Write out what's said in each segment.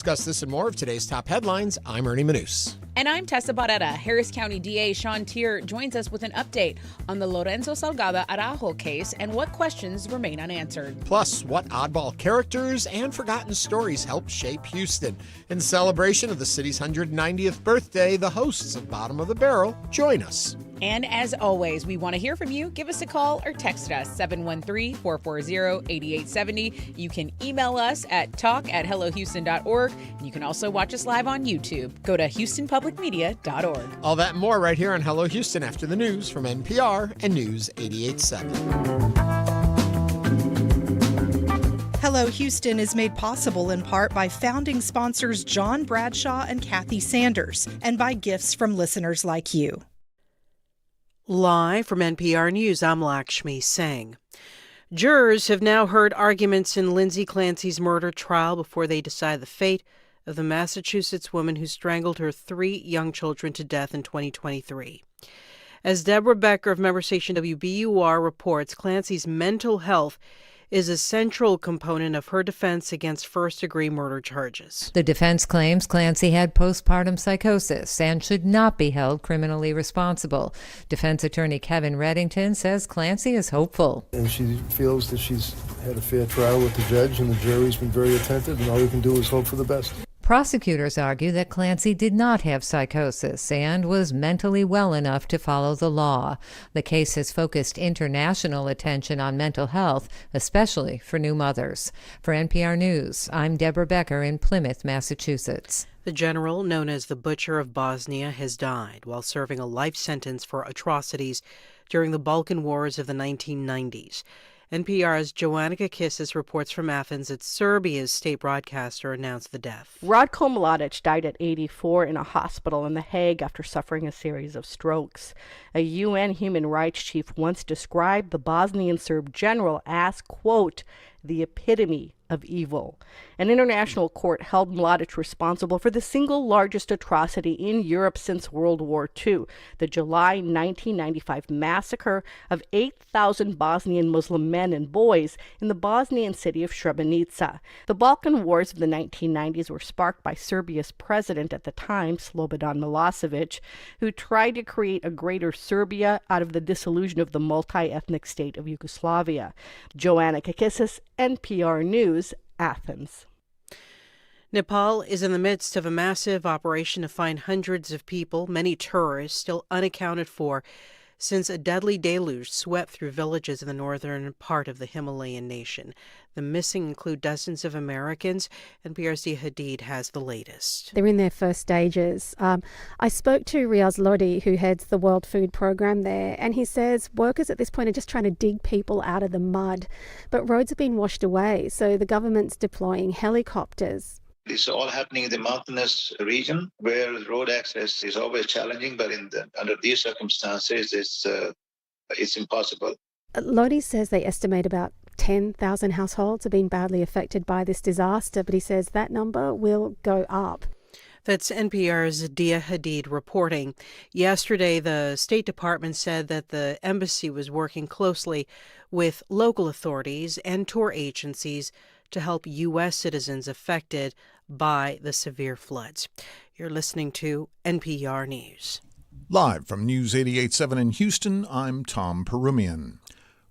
Discuss this and more of today's top headlines. I'm Ernie Manous. And I'm Tessa Barrera. Harris County DA Sean Teare joins us with an update on the Lorenzo Salgado Araujo case and what questions remain unanswered. Plus, what oddball characters and forgotten stories helped shape Houston. In celebration of the city's 190th birthday, the hosts of Bottom of the Barrel join us. And as always, we want to hear from you. Give us a call or text us, 713-440-8870. You can email us at talk@hellohouston.org. And you can also watch us live on YouTube. Go to houstonpublicmedia.org. All that and more right here on Hello Houston after the news from NPR and News 88.7. Hello Houston is made possible in part by founding sponsors John Bradshaw and Kathy Sanders and by gifts from listeners like you. Live from NPR News, I'm Lakshmi Singh. Jurors have now heard arguments in Lindsay Clancy's murder trial before they decide the fate of the Massachusetts woman who strangled her 3 young children to death in 2023. As Deborah Becker of member station WBUR reports, Clancy's mental health is a central component of her defense against first-degree murder charges. The defense claims Clancy had postpartum psychosis and should not be held criminally responsible. Defense attorney Kevin Reddington says Clancy is hopeful. And she feels that she's had a fair trial with the judge, and the jury's been very attentive, and all we can do is hope for the best. Prosecutors argue that Clancy did not have psychosis and was mentally well enough to follow the law. The case has focused international attention on mental health, especially for new mothers. For NPR News, I'm Deborah Becker in Plymouth, Massachusetts. The general, known as the Butcher of Bosnia, has died while serving a life sentence for atrocities during the Balkan Wars of the 1990s. NPR's Joanna Kakissis reports from Athens that Serbia's state broadcaster announced the death. Ratko Mladic died at 84 in a hospital in The Hague after suffering a series of strokes. A UN human rights chief once described the Bosnian Serb general as, quote, the epitome of evil. An international court held Mladic responsible for the single largest atrocity in Europe since World War II, the July 1995 massacre of 8,000 Bosnian Muslim men and boys in the Bosnian city of Srebrenica. The Balkan Wars of the 1990s were sparked by Serbia's president at the time, Slobodan Milosevic, who tried to create a greater Serbia out of the dissolution of the multi-ethnic state of Yugoslavia. Joanna Kakissis, NPR News, Athens. Nepal is in the midst of a massive operation to find hundreds of people, many tourists, still unaccounted for since a deadly deluge swept through villages in the northern part of the Himalayan nation. The missing include dozens of Americans, and NPR's Dia Hadid has the latest. They're in their first stages. I spoke to Riaz Lodi, who heads the World Food Program there, and he says workers at this point are just trying to dig people out of the mud. But roads have been washed away, so the government's deploying helicopters. This is all happening in the mountainous region where road access is always challenging, but under these circumstances, it's impossible. Lodi says they estimate about 10,000 households have been badly affected by this disaster, but he says that number will go up. That's NPR's Dia Hadid reporting. Yesterday, the State Department said that the embassy was working closely with local authorities and tour agencies to help U.S. citizens affected by the severe floods. You're listening to NPR News. Live from News 88.7 in Houston, I'm Tom Perumian.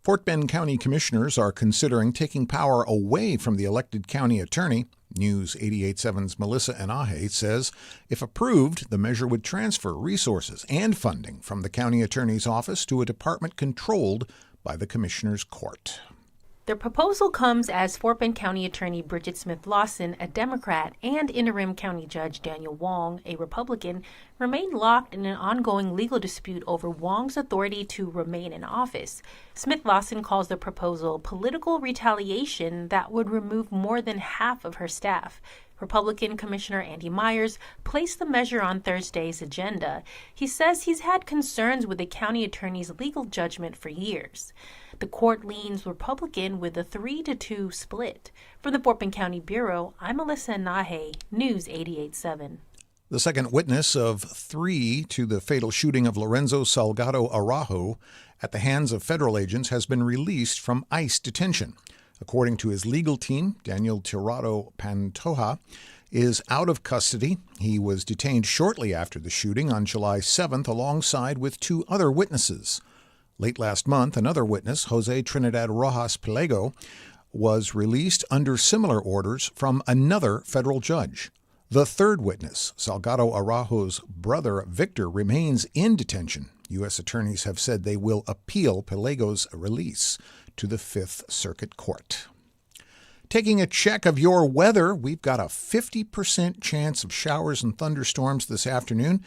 Fort Bend County commissioners are considering taking power away from the elected county attorney. News 88.7's Melissa Enaje says if approved, the measure would transfer resources and funding from the county attorney's office to a department controlled by the commissioner's court. The proposal comes as Fort Bend County Attorney Bridget Smith Lawson, a Democrat, and Interim County Judge Daniel Wong, a Republican, remain locked in an ongoing legal dispute over Wong's authority to remain in office. Smith Lawson calls the proposal political retaliation that would remove more than half of her staff. Republican Commissioner Andy Myers placed the measure on Thursday's agenda. He says he's had concerns with the county attorney's legal judgment for years. The court leans Republican with a 3-2 split. From the Fort Bend County Bureau, I'm Melissa Enaje, News 88.7. The second witness of 3 to the fatal shooting of Lorenzo Salgado Araujo at the hands of federal agents has been released from ICE detention. According to his legal team, Daniel Tirado Pantoja, is out of custody. He was detained shortly after the shooting on July 7th alongside with 2 other witnesses. Late last month, another witness, Jose Trinidad Rojas Pelego, was released under similar orders from another federal judge. The third witness, Salgado Araujo's brother Victor, remains in detention. U.S. attorneys have said they will appeal Pelego's release to the Fifth Circuit Court. Taking a check of your weather, we've got a 50% chance of showers and thunderstorms this afternoon.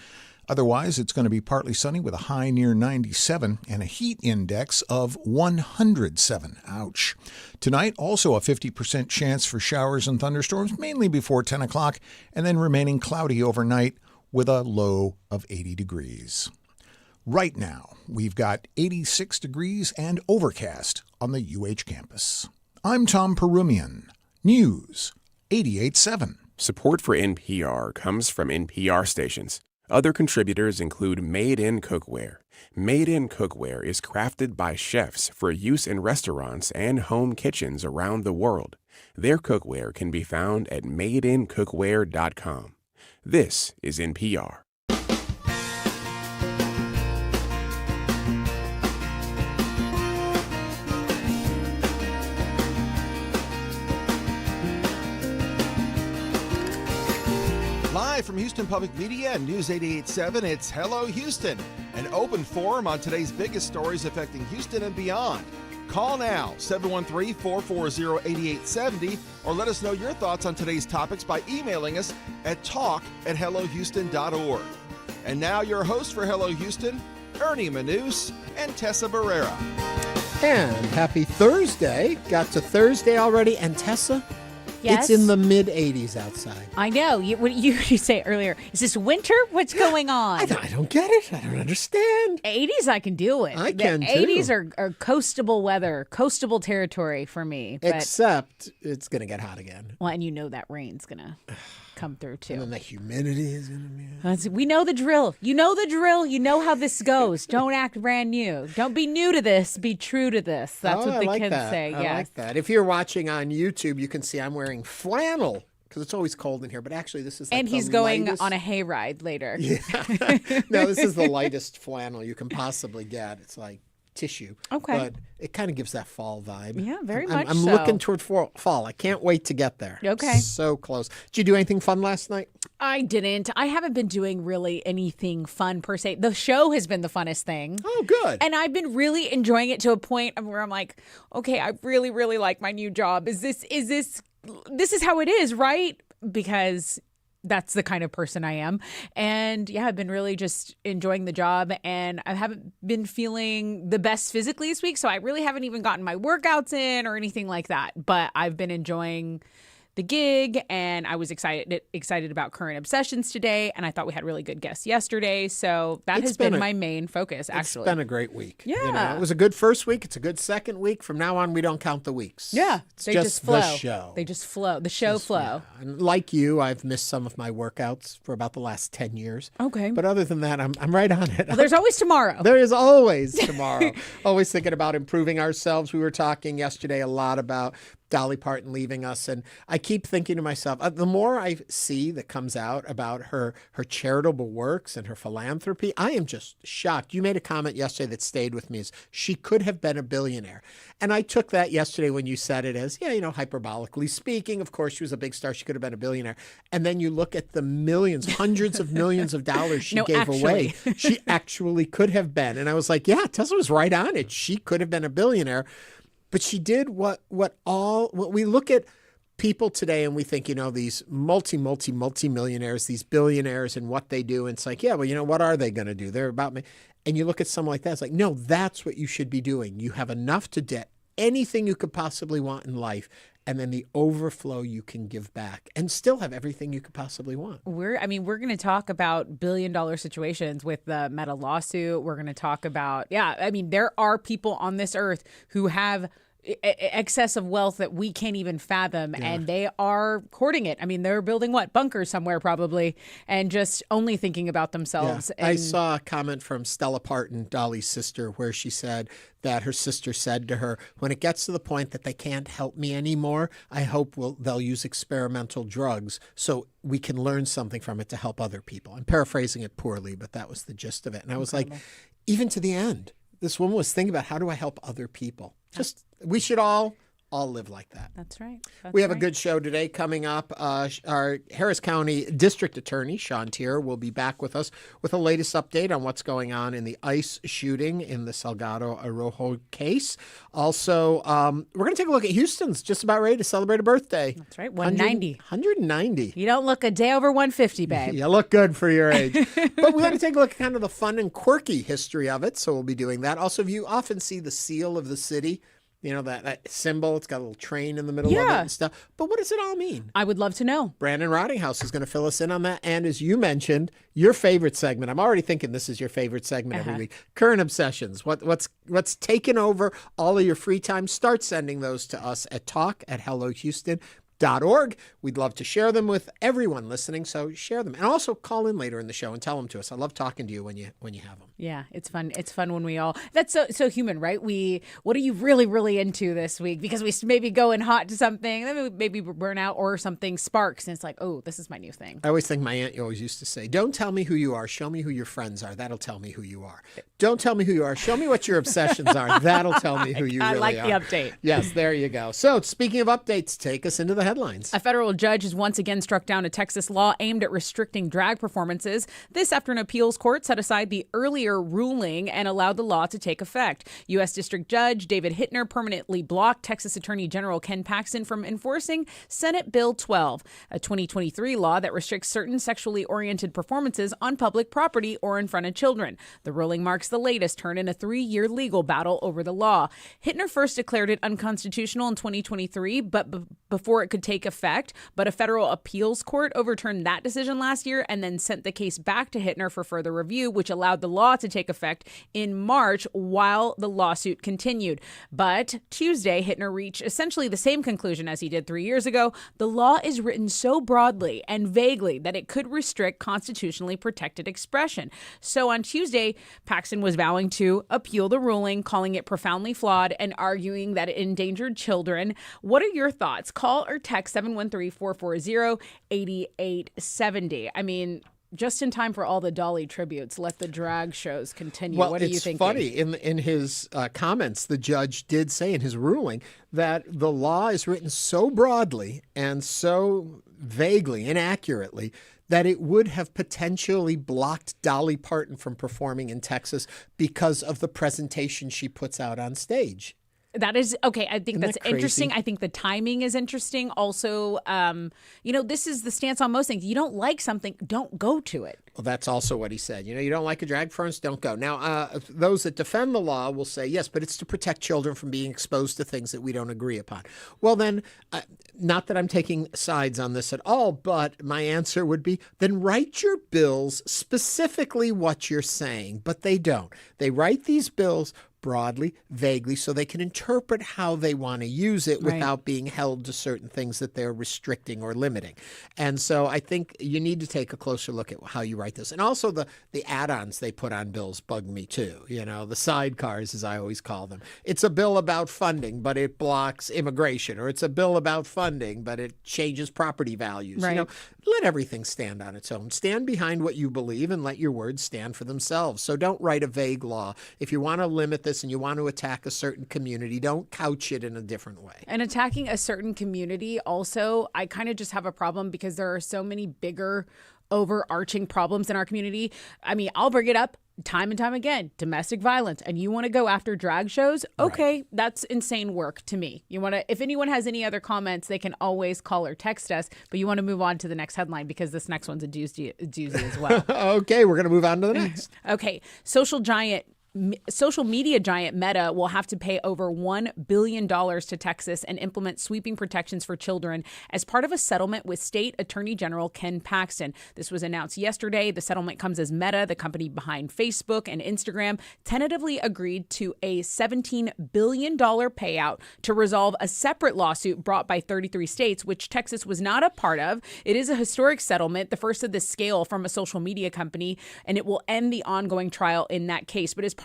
Otherwise, it's going to be partly sunny with a high near 97 and a heat index of 107. Ouch. Tonight, also a 50% chance for showers and thunderstorms, mainly before 10 o'clock, and then remaining cloudy overnight with a low of 80 degrees. Right now, we've got 86 degrees and overcast on the UH campus. I'm Tom Perumian. News 88.7. Support for NPR comes from NPR stations. Other contributors include Made in Cookware. Made in Cookware is crafted by chefs for use in restaurants and home kitchens around the world. Their cookware can be found at madeincookware.com. This is NPR. Live from Houston Public Media and News 88.7, it's Hello Houston, an open forum on today's biggest stories affecting Houston and beyond. Call now, 713-440-8870, or let us know your thoughts on today's topics by emailing us at talk@hellohouston.org. And now your hosts for Hello Houston, Ernie Manous and Tessa Barrera. And happy Thursday. Got to Thursday already. And Tessa, Yes? it's in the mid-80s outside. I know. What you say earlier? Is this winter? What's going on? I don't get it. I don't understand. 80s I can deal with. I can, the too. 80s are coastable weather, coastable territory for me. But, Except it's going to get hot again. well, and you know that rain's going to come through, too. And then the humidity is going to be... We know the drill. You know the drill. You know how this goes. Don't act brand new. Don't be new to this. Be true to this. That's what the kids say. I like that. If you're watching on YouTube, you can see I'm wearing flannel because it's always cold in here. But actually, this is like and the he's going lightest... on a hayride later. Yeah. No, this is the lightest flannel you can possibly get. It's like tissue. Okay. But it kind of gives that fall vibe. Yeah, very I'm much I'm so. looking toward fall. I can't wait to get there. Okay. So close. Did you do anything fun last night? I didn't. I haven't been doing really anything fun per se. The show has been the funnest thing. Oh, good. And I've been really enjoying it to a point where I'm like, okay, I really, really like my new job. This is how it is, right? Because that's the kind of person I am. And yeah, I've been really just enjoying the job, and I haven't been feeling the best physically this week. So I really haven't even gotten my workouts in or anything like that, but I've been enjoying the gig, and I was excited about Current Obsessions today, and I thought we had really good guests yesterday, so that has been my main focus, actually. It's been a great week. Yeah. You know, it was a good first week. It's a good second week. From now on, we don't count the weeks. Yeah. It's they just flow. the show. They just flow. The show flow. Yeah. And like you, I've missed some of my workouts for about the last 10 years. Okay. But other than that, I'm right on it. Well, there's always tomorrow. There is always tomorrow. Always thinking about improving ourselves. We were talking yesterday a lot about Dolly Parton leaving us, and I keep thinking to myself, the more I see that comes out about her charitable works and her philanthropy, I am just shocked. You made a comment yesterday that stayed with me, is she could have been a billionaire. And I took that yesterday when you said it as, hyperbolically speaking, of course, she was a big star. She could have been a billionaire. And then you look at the millions, hundreds of millions of dollars she gave away. She actually could have been. And I was like, yeah, Tesla was right on it. She could have been a billionaire. But she did what we look at people today and we think, these multi-millionaires, these billionaires and what they do. And it's like, yeah, well, what are they going to do? They're about me. And you look at someone like that, it's like, no, that's what you should be doing. You have enough to get anything you could possibly want in life. And then the overflow you can give back and still have everything you could possibly want. We're going to talk about billion-dollar situations with the Meta lawsuit. We're going to talk about, there are people on this earth who have excess of wealth that we can't even fathom, and they are hoarding it. I mean, they're building bunkers somewhere probably, and just only thinking about themselves. Yeah. I saw a comment from Stella Parton, Dolly's sister, where she said that her sister said to her, when it gets to the point that they can't help me anymore, I hope they'll use experimental drugs so we can learn something from it to help other people. I'm paraphrasing it poorly, but that was the gist of it. And I was like, even to the end, this woman was thinking about, how do I help other people? We should all live like that. That's right. We have a good show today coming up. Our Harris County District Attorney, Sean Teare, will be back with us with the latest update on what's going on in the ICE shooting in the Salgado Araujo case. Also, we're going to take a look at Houston's just about ready to celebrate a birthday. That's right, 190. 190. You don't look a day over 150, babe. You look good for your age. But we want to take a look at kind of the fun and quirky history of it, so we'll be doing that. Also, you often see the seal of the city. You know, that symbol, it's got a little train in the middle of it and stuff. But what does it all mean? I would love to know. Brandon Rottinghaus is going to fill us in on that. And as you mentioned, your favorite segment. I'm already thinking this is your favorite segment every week. Current obsessions. What's taken over all of your free time? Start sending those to us at talk@hellohouston.org. We'd love to share them with everyone listening, so share them. And also call in later in the show and tell them to us. I love talking to you when you have them. Yeah, it's fun. It's fun when we all, that's so human, right? What are you really, really into this week? Because we maybe go in hot to something, then maybe burn out, or something sparks, and it's like, oh, this is my new thing. I always think my aunt always used to say, don't tell me who you are, show me who your friends are. That'll tell me who you are. Don't tell me who you are, show me what your obsessions are. That'll tell me who you really are. I like the update. Yes, there you go. So speaking of updates, take us into the headlines. A federal judge has once again struck down a Texas law aimed at restricting drag performances. This after an appeals court set aside the earlier ruling and allowed the law to take effect. U.S. District Judge David Hittner permanently blocked Texas Attorney General Ken Paxton from enforcing Senate Bill 12, a 2023 law that restricts certain sexually oriented performances on public property or in front of children. The ruling marks the latest turn in a 3-year legal battle over the law. Hittner first declared it unconstitutional in 2023, but before it could take effect. But a federal appeals court overturned that decision last year and then sent the case back to Hittner for further review, which allowed the law to take effect in March while the lawsuit continued. But Tuesday, Hittner reached essentially the same conclusion as he did 3 years ago. The law is written so broadly and vaguely that it could restrict constitutionally protected expression. So on Tuesday, Paxton was vowing to appeal the ruling, calling it profoundly flawed and arguing that it endangered children. What are your thoughts? Call or text 713-440-8870. I mean, just in time for all the Dolly tributes. Let the drag shows continue. Well, what are you thinking? It's funny. In his comments, the judge did say in his ruling that the law is written so broadly and so vaguely, inaccurately, that it would have potentially blocked Dolly Parton from performing in Texas because of the presentation she puts out on stage. That is okay. I think Isn't that's that crazy? interesting. I think the timing is interesting. Also, this is the stance on most things. You don't like something, don't go to it. Well, that's also what he said. You don't like a drag performance, don't go. Now, those that defend the law will say, yes, but it's to protect children from being exposed to things that we don't agree upon. Well, then, not that I'm taking sides on this at all, but my answer would be, then write your bills specifically what you're saying, but they don't. They write these bills broadly, vaguely, so they can interpret how they want to use it without being held to certain things that they're restricting or limiting. And so I think you need to take a closer look at how you write this. And also the add-ons they put on bills bug me too. The sidecars, as I always call them. It's a bill about funding, but it blocks immigration. Or it's a bill about funding, but it changes property values. Right. Let everything stand on its own. Stand behind what you believe and let your words stand for themselves. So don't write a vague law. If you want to limit this and you want to attack a certain community, don't couch it in a different way. And attacking a certain community also, I kind of just have a problem because there are so many bigger overarching problems in our community. I mean, I'll bring it up time and time again, domestic violence, and you want to go after drag shows? Okay, That's insane work to me. If anyone has any other comments, they can always call or text us, but you want to move on to the next headline because this next one's a doozy as well. Okay, we're going to move on to the next. Okay, social giant social media giant Meta will have to pay over $1 billion to Texas and implement sweeping protections for children as part of a settlement with State Attorney General Ken Paxton. This was announced yesterday. The settlement comes as Meta, the company behind Facebook and Instagram, tentatively agreed to a $17 billion payout to resolve a separate lawsuit brought by 33 states, which Texas was not a part of. It is a historic settlement, the first of this scale from a social media company, and it will end the ongoing trial in that case. But as part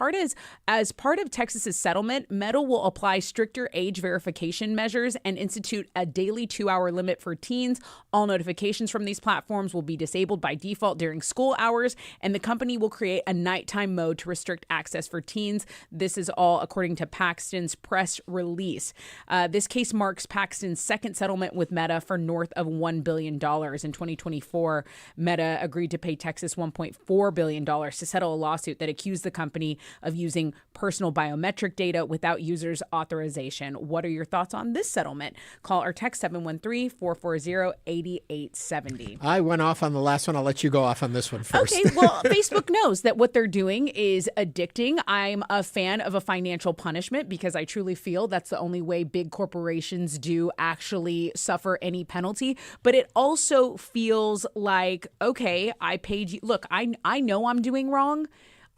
of Texas's settlement, Meta will apply stricter age verification measures and institute a daily 2-hour limit for teens. All notifications from these platforms will be disabled by default during school hours, and the company will create a nighttime mode to restrict access for teens. This is all according to Paxton's press release. This case marks Paxton's second settlement with Meta for north of $1 billion. In 2024, Meta agreed to pay Texas $1.4 billion to settle a lawsuit that accused the company of using personal biometric data without users' authorization. What are your thoughts on this settlement? Call or text 713-440-8870. I went off on the last one. I'll let you go off on this one first. Okay, well, Facebook knows that what they're doing is addicting. I'm a fan of a financial punishment because I truly feel that's the only way big corporations do actually suffer any penalty. But it also feels like, okay, I paid you. Look, I know I'm doing wrong.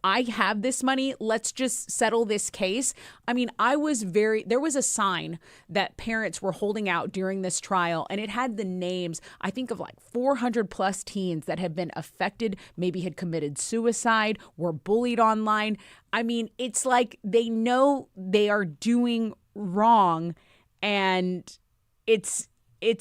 I have this money. Let's just settle this case. I mean, there was a sign that parents were holding out during this trial, and it had the names, I think, of like 400 plus teens that had been affected, maybe had committed suicide, were bullied online. I mean, it's like they know they are doing wrong, and it's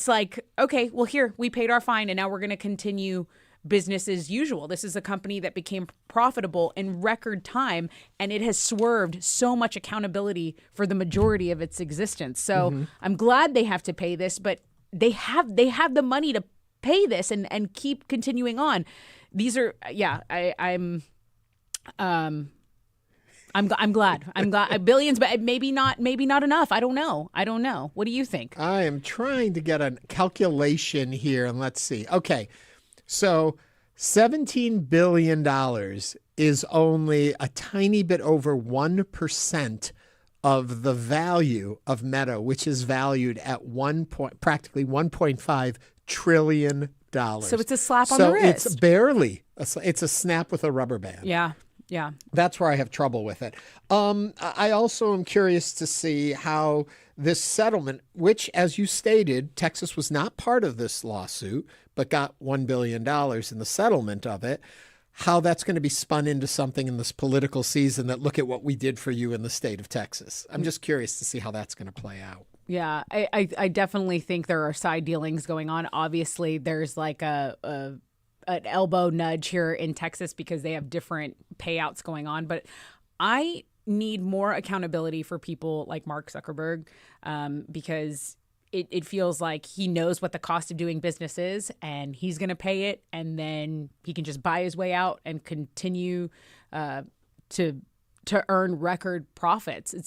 like, okay, well, here, we paid our fine, and now we're going to continue business as usual. This is a company that became profitable in record time, and it has swerved so much accountability for the majority of its existence. So I'm glad they have to pay this, but they have the money to pay this and keep continuing on. These are, I'm glad. Billions, but maybe not enough. I don't know. What do you think? I am trying to get a calculation here, and let's see. Okay. So $17 billion is only a tiny bit over 1% of the value of Meta, which is valued at practically $1.5 trillion. So it's a slap on the wrist. It's barely, it's a snap with a rubber band. Yeah. That's where I have trouble with it. I also am curious to see how this settlement, which, as you stated, Texas was not part of this lawsuit, but got $1 billion in the settlement of it, how that's going to be spun into something in this political season that look at what we did for you in the state of Texas. I'm just curious to see how that's going to play out. Yeah, I definitely think there are side dealings going on. Obviously, there's like an elbow nudge here in Texas because they have different payouts going on. But I need more accountability for people like Mark Zuckerberg because it feels like he knows what the cost of doing business is and he's going to pay it, and then he can just buy his way out and continue to earn record profits. It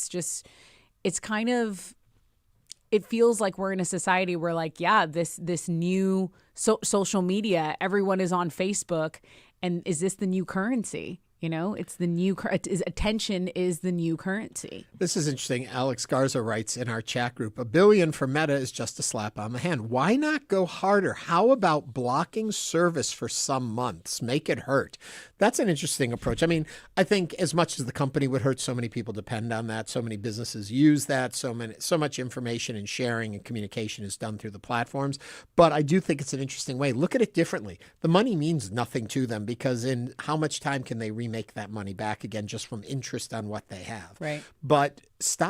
feels like we're in a society where, like, yeah, this new social media, everyone is on Facebook, and is this the new currency? You know, it's the new attention is the new currency. This is interesting. Alex Garza writes in our chat group, $1 billion for Meta is just a slap on the hand. Why not go harder? How about blocking service for some months? Make it hurt. That's an interesting approach. I mean, I think as much as the company would hurt, so many people depend on that. So many businesses use that. So much information and sharing and communication is done through the platforms. But I do think it's an interesting way. Look at it differently. The money means nothing to them because in how much time can they remake that money back again just from interest on what they have? Right. But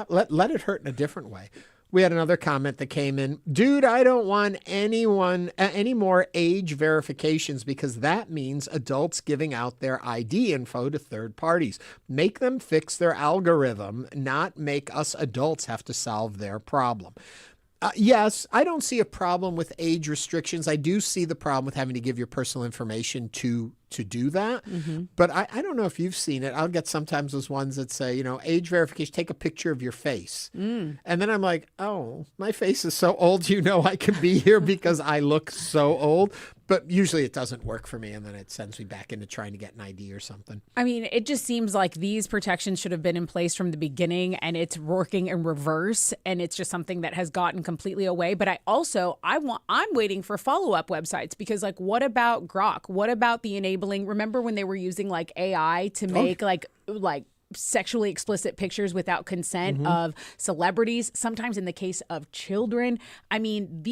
let it hurt in a different way. We had another comment that came in. Dude, I don't want any more age verifications because that means adults giving out their ID info to third parties. Make them fix their algorithm, not make us adults have to solve their problem. Yes, I don't see a problem with age restrictions. I do see the problem with having to give your personal information to to do that. But I don't know if you've seen it. I'll get sometimes those ones that say, you know, age verification, take a picture of your face. And then I'm like, oh, my face is so old, you know, I can be here because I look so old. But usually it doesn't work for me, and then it sends me back into trying to get an ID or something. I mean, it just seems like these protections should have been in place from the beginning, and it's working in reverse, and it's just something that has gotten completely away. But I'm waiting for follow-up websites, because like, what about Grok? What about the enabling? Remember when they were using like AI to make like sexually explicit pictures without consent of celebrities, sometimes in the case of children? I mean,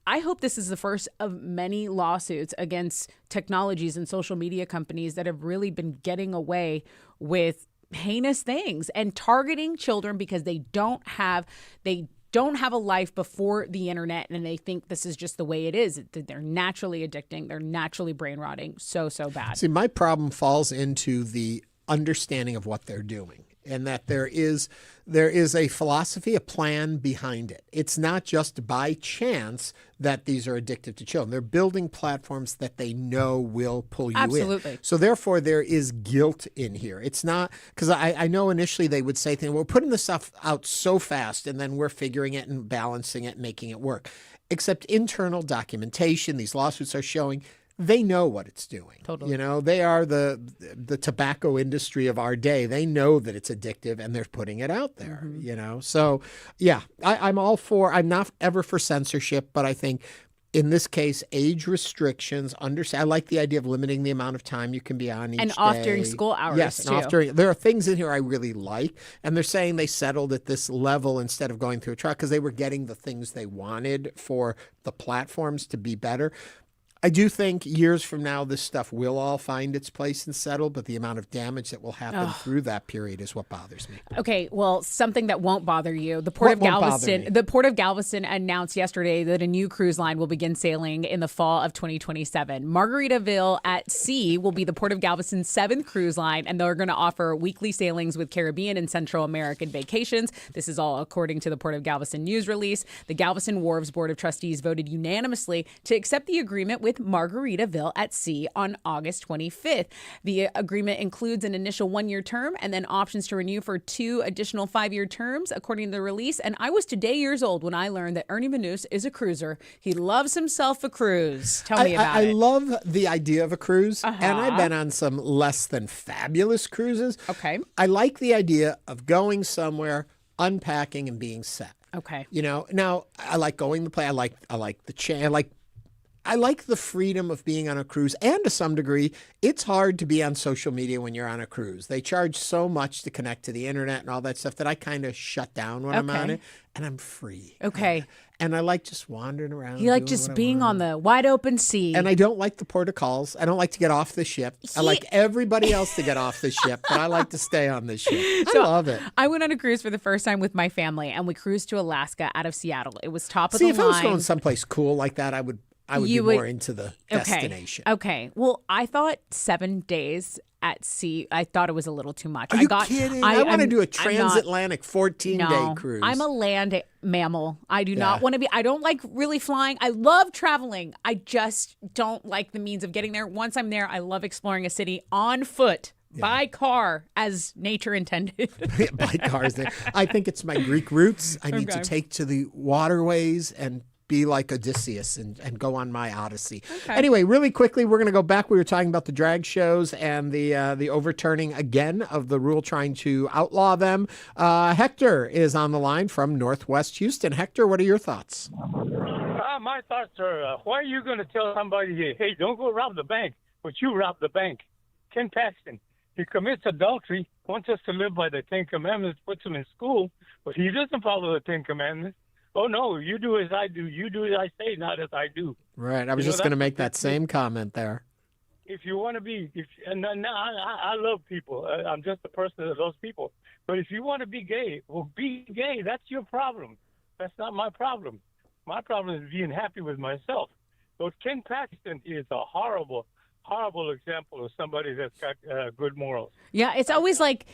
I hope this is the first of many lawsuits against technologies and social media companies that have really been getting away with heinous things and targeting children because they don't have a life before the internet, and they think this is just the way it is. They're naturally addicting. They're naturally brain rotting. So bad. See, my problem falls into the understanding of what they're doing, and that there is a philosophy, a plan behind it. It's not just by chance that these are addictive to children. They're building platforms that they know will pull you in. So therefore, there is guilt in here. It's not, because I know initially they would say things, we're putting this stuff out so fast, and then we're figuring it and balancing it and making it work. Except internal documentation, these lawsuits are showing they know what it's doing. Totally. You know, they are the tobacco industry of our day. They know that it's addictive, and they're putting it out there, you know? So, yeah, I'm I'm not ever for censorship, but I think in this case, age restrictions, I like the idea of limiting the amount of time you can be on each day. And off during school hours, yes, too. There are things in here I really like, and they're saying they settled at this level instead of going through a trial because they were getting the things they wanted for the platforms to be better. I do think years from now, this stuff will all find its place and settle, but the amount of damage that will happen through that period is what bothers me. Okay, well, something that won't bother you. The Port of Galveston announced yesterday that a new cruise line will begin sailing in the fall of 2027. Margaritaville at Sea will be the Port of Galveston's 7th cruise line, and they're going to offer weekly sailings with Caribbean and Central American vacations. This is all according to the Port of Galveston news release. The Galveston Wharves Board of Trustees voted unanimously to accept the agreement with Margaritaville at Sea on August 25th. The agreement includes an initial 1-year term and then options to renew for 2 additional 5-year terms, according to the release. And I was today years old when I learned that Ernie Manous is a cruiser. He loves himself a cruise. Tell me about it. I love the idea of a cruise, and I've been on some less than fabulous cruises. Okay. I like the idea of going somewhere, unpacking, and being set. Okay. You know, now I like going to play. I like the I like the freedom of being on a cruise, and to some degree, it's hard to be on social media when you're on a cruise. They charge so much to connect to the internet and all that stuff that I kind of shut down when I'm on it, and I'm free. Okay. And I like just wandering around. You like just being on the wide open sea. And I don't like the port of calls. I don't like to get off the ship. I like everybody else to get off the ship, but I like to stay on the ship. I love it. I went on a cruise for the first time with my family, and we cruised to Alaska out of Seattle. It was top of the line. See, if I was going someplace cool like that, I would be more into the destination. Okay. Well, I thought 7 days at sea, I thought it was a little too much. Are you kidding? I want to do a transatlantic 14-day cruise. I'm a land mammal. I do not want to be. I don't like really flying. I love traveling. I just don't like the means of getting there. Once I'm there, I love exploring a city on foot. By car, as nature intended. By cars. I think it's my Greek roots. I need to take to the waterways and be like Odysseus and go on my Odyssey. Okay. Anyway, really quickly, we're going to go back. We were talking about the drag shows and the overturning again of the rule trying to outlaw them. Hector is on the line from Northwest Houston. Hector, what are your thoughts? My thoughts are, why are you going to tell somebody, hey, don't go rob the bank, but you rob the bank? Ken Paxton, he commits adultery, wants us to live by the 10 Commandments, puts him in school, but he doesn't follow the 10 Commandments. Oh, no, you do as I do. You do as I say, not as I do. Right. I was just going to make that same comment there. If you want to be, I love people. I'm just a person of those people. But if you want to be gay, well, be gay. That's your problem. That's not my problem. My problem is being happy with myself. So Ken Paxton is a horrible example of somebody that's got good morals. Yeah, it's always like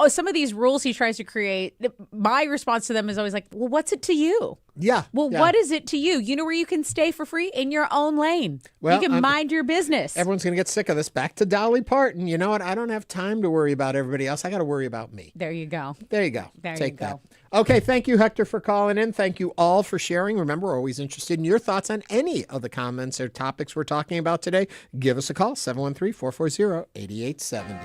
some of these rules he tries to create. My response to them is always like, well, what's it to you? Yeah. Well, yeah. what is it to you? You know where you can stay for free? In your own lane. Well, you can mind your business. Everyone's going to get sick of this. Back to Dolly Parton. You know what? I don't have time to worry about everybody else. I got to worry about me. There you go. There you go. There Take you go. that. Okay, thank you, Hector, for calling in. Thank you all for sharing. Remember, we're always interested in your thoughts on any of the comments or topics we're talking about today. Give us a call, 713-440-8870.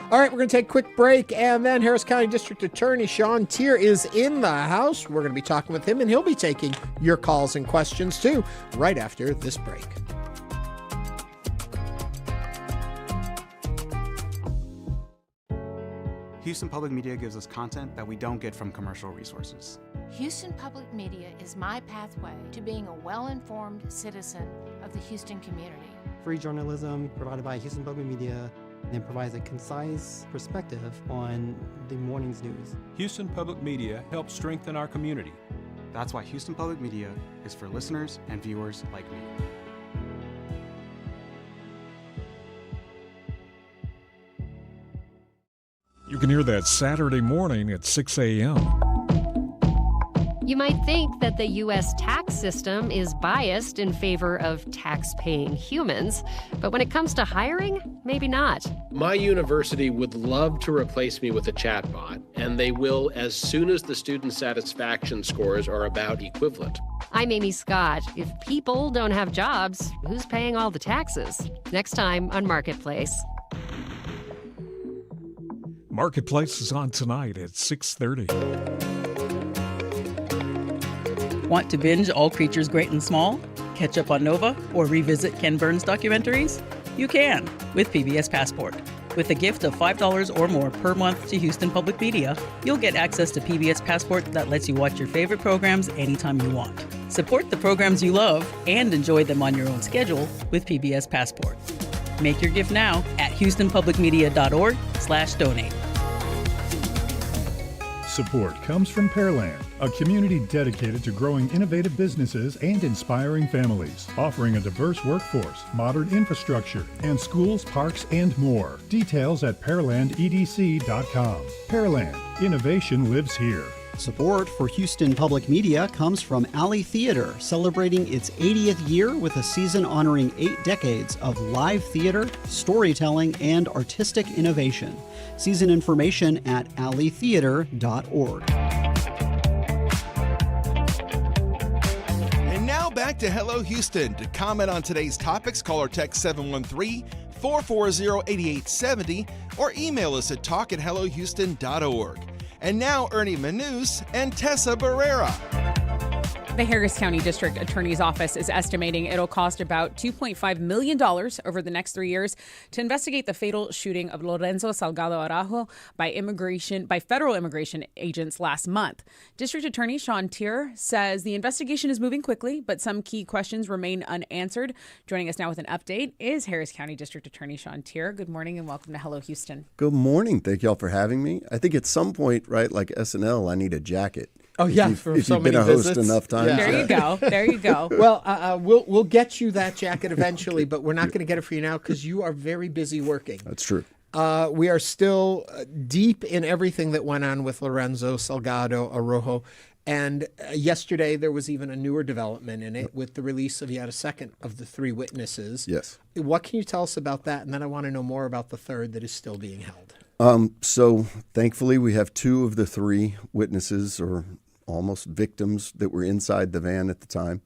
All right, we're going to take a quick break, and then Harris County District Attorney Sean Teare is in the house. We're going to be talking with him, and he'll be taking your calls and questions, too, right after this break. Houston Public Media gives us content that we don't get from commercial resources. Houston Public Media is my pathway to being a well-informed citizen of the Houston community. Free journalism provided by Houston Public Media and provides a concise perspective on the morning's news. Houston Public Media helps strengthen our community. That's why Houston Public Media is for listeners and viewers like me. You can hear that Saturday morning at 6 a.m. You might think that the U.S. tax system is biased in favor of tax-paying humans, but when it comes to hiring, maybe not. My university would love to replace me with a chatbot, and they will as soon as the student satisfaction scores are about equivalent. I'm Amy Scott. If people don't have jobs, who's paying all the taxes? Next time on Marketplace. Marketplace is on tonight at 6:30. Want to binge All Creatures Great and Small, catch up on Nova, or revisit Ken Burns documentaries? You can with PBS Passport. With a gift of $5 or more per month to Houston Public Media, you'll get access to PBS Passport that lets you watch your favorite programs anytime you want. Support the programs you love and enjoy them on your own schedule with PBS Passport. Make your gift now at houstonpublicmedia.org/donate. Support comes from Pearland, a community dedicated to growing innovative businesses and inspiring families, offering a diverse workforce, modern infrastructure, and schools, parks, and more. Details at pearlandedc.com. Pearland, innovation lives here. Support for Houston Public Media comes from Alley Theater, celebrating its 80th year with a season honoring 8 decades of live theater, storytelling, and artistic innovation. Season information at alleytheater.org. And now back to Hello Houston. To comment on today's topics, call or text 713-440-8870 or email us at talk@hellohouston.org. And now, Ernie Manous and Tessa Barrera. The Harris County District Attorney's Office is estimating it'll cost about $2.5 million over the next 3 years to investigate the fatal shooting of Lorenzo Salgado Araujo by federal immigration agents last month. District Attorney Sean Teare says the investigation is moving quickly, but some key questions remain unanswered. Joining us now with an update is Harris County District Attorney Sean Teare. Good morning and welcome to Hello Houston. Good morning. Thank y'all for having me. I think at some point, right, like SNL, I need a jacket. Oh, yeah. If you've been a host enough times. Yeah. There you go. There you go. Well, we'll get you that jacket eventually, but we're not going to get it for you now because you are very busy working. That's true. We are still deep in everything that went on with Lorenzo Salgado Araujo. And yesterday, there was even a newer development in it with the release of yet a second of the 3 witnesses. Yes. What can you tell us about that? And then I want to know more about the third that is still being held. So thankfully, we have 2 of the 3 witnesses or almost victims that were inside the van at the time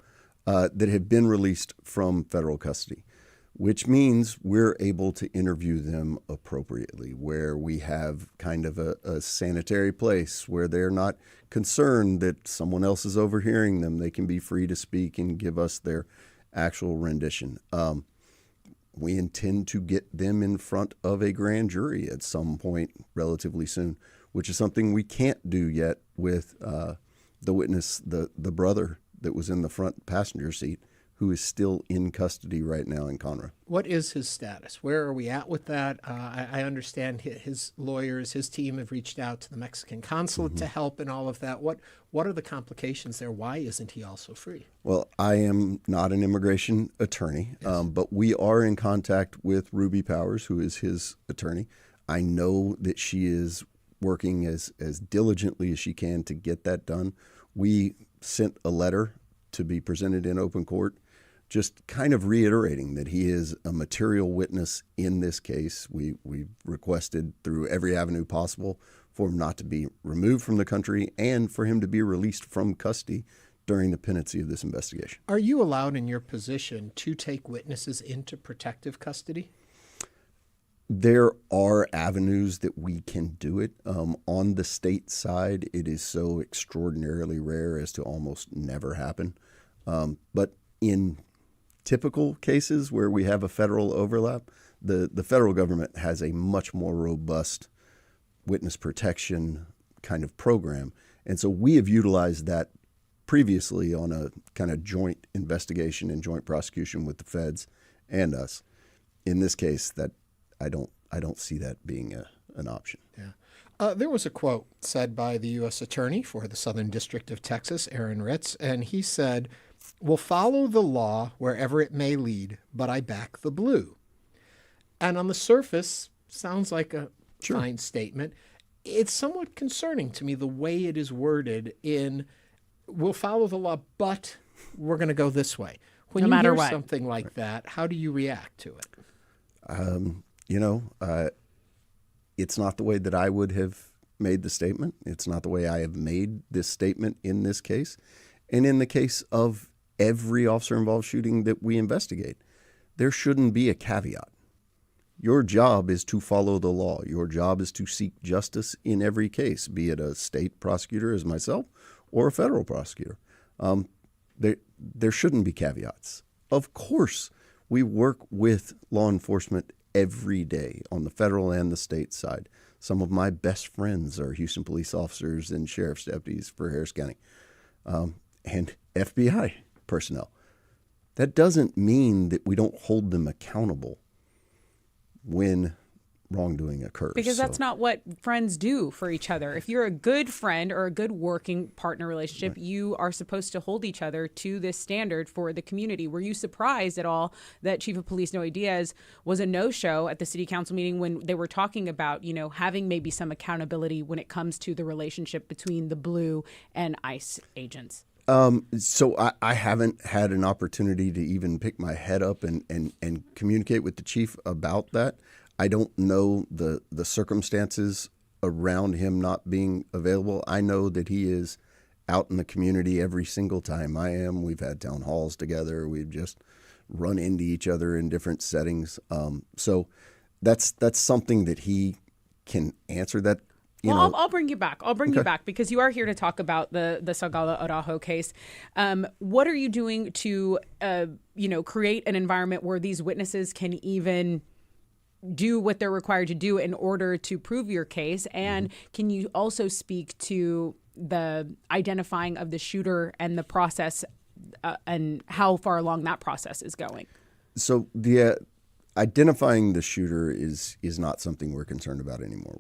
that have been released from federal custody, which means we're able to interview them appropriately, where we have kind of a sanitary place where they're not concerned that someone else is overhearing them. They can be free to speak and give us their actual rendition. We intend to get them in front of a grand jury at some point relatively soon, which is something we can't do yet with the witness, the brother that was in the front passenger seat, who is still in custody right now in Conroe. What is his status? Where are we at with that? I understand his lawyers, his team have reached out to the Mexican consulate to help and all of that. What are the complications there? Why isn't he also free? Well, I am not an immigration attorney, but we are in contact with Ruby Powers, who is his attorney. I know that she is working as diligently as she can to get that done. We sent a letter to be presented in open court, just kind of reiterating that he is a material witness in this case. We requested through every avenue possible for him not to be removed from the country and for him to be released from custody during the pendency of this investigation. Are you allowed in your position to take witnesses into protective custody? There are avenues that we can do it. On the state side, it is so extraordinarily rare as to almost never happen. But in typical cases where we have a federal overlap, the federal government has a much more robust witness protection kind of program. And so we have utilized that previously on a kind of joint investigation and joint prosecution with the feds and us. In this case, that I don't see that being an option. Yeah. There was a quote said by the U.S. Attorney for the Southern District of Texas, Aaron Ritz, and he said, "We'll follow the law wherever it may lead, but I back the blue." And on the surface, sounds like a fine statement. It's somewhat concerning to me the way it is worded in, "We'll follow the law, but we're going to go this way." When no you matter hear what. something like that, how do you react to it? It's not the way that I would have made the statement. It's not the way I have made this statement in this case. And in the case of every officer-involved shooting that we investigate, there shouldn't be a caveat. Your job is to follow the law. Your job is to seek justice in every case, be it a state prosecutor as myself or a federal prosecutor. There shouldn't be caveats. Of course, we work with law enforcement every day on the federal and the state side. Some of my best friends are Houston police officers and sheriff's deputies for Harris County, and FBI personnel. That doesn't mean that we don't hold them accountable when wrongdoing occurs. Because that's not what friends do for each other. If you're a good friend or a good working partner relationship, you are supposed to hold each other to this standard for the community. Were you surprised at all that Chief of Police Noe Diaz was a no-show at the city council meeting when they were talking about, having maybe some accountability when it comes to the relationship between the Blue and ICE agents? So I haven't had an opportunity to even pick my head up and communicate with the chief about that. I don't know the circumstances around him not being available. I know that he is out in the community every single time I am. We've had town halls together. We've just run into each other in different settings. So that's something that he can answer that. I'll bring you back. I'll bring you back because you are here to talk about the Salgado Araujo case. What are you doing to, create an environment where these witnesses can even do what they're required to do in order to prove your case? And can you also speak to the identifying of the shooter and the process and how far along that process is going? So the identifying the shooter is not something we're concerned about anymore.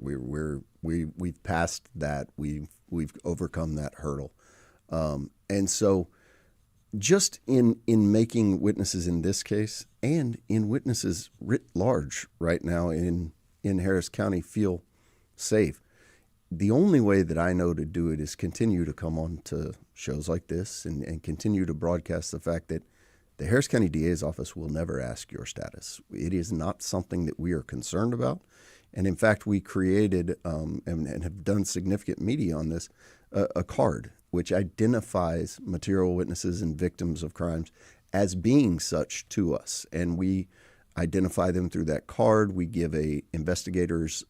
We've passed that. We've overcome that hurdle, and so just in making witnesses in this case and in witnesses writ large right now in Harris County feel safe. The only way that I know to do it is continue to come on to shows like this and continue to broadcast the fact that the Harris County DA's office will never ask your status. It is not something that we are concerned about. And in fact, we created and have done significant media on this, a card which identifies material witnesses and victims of crimes as being such to us. And we identify them through that card. We give a investigator's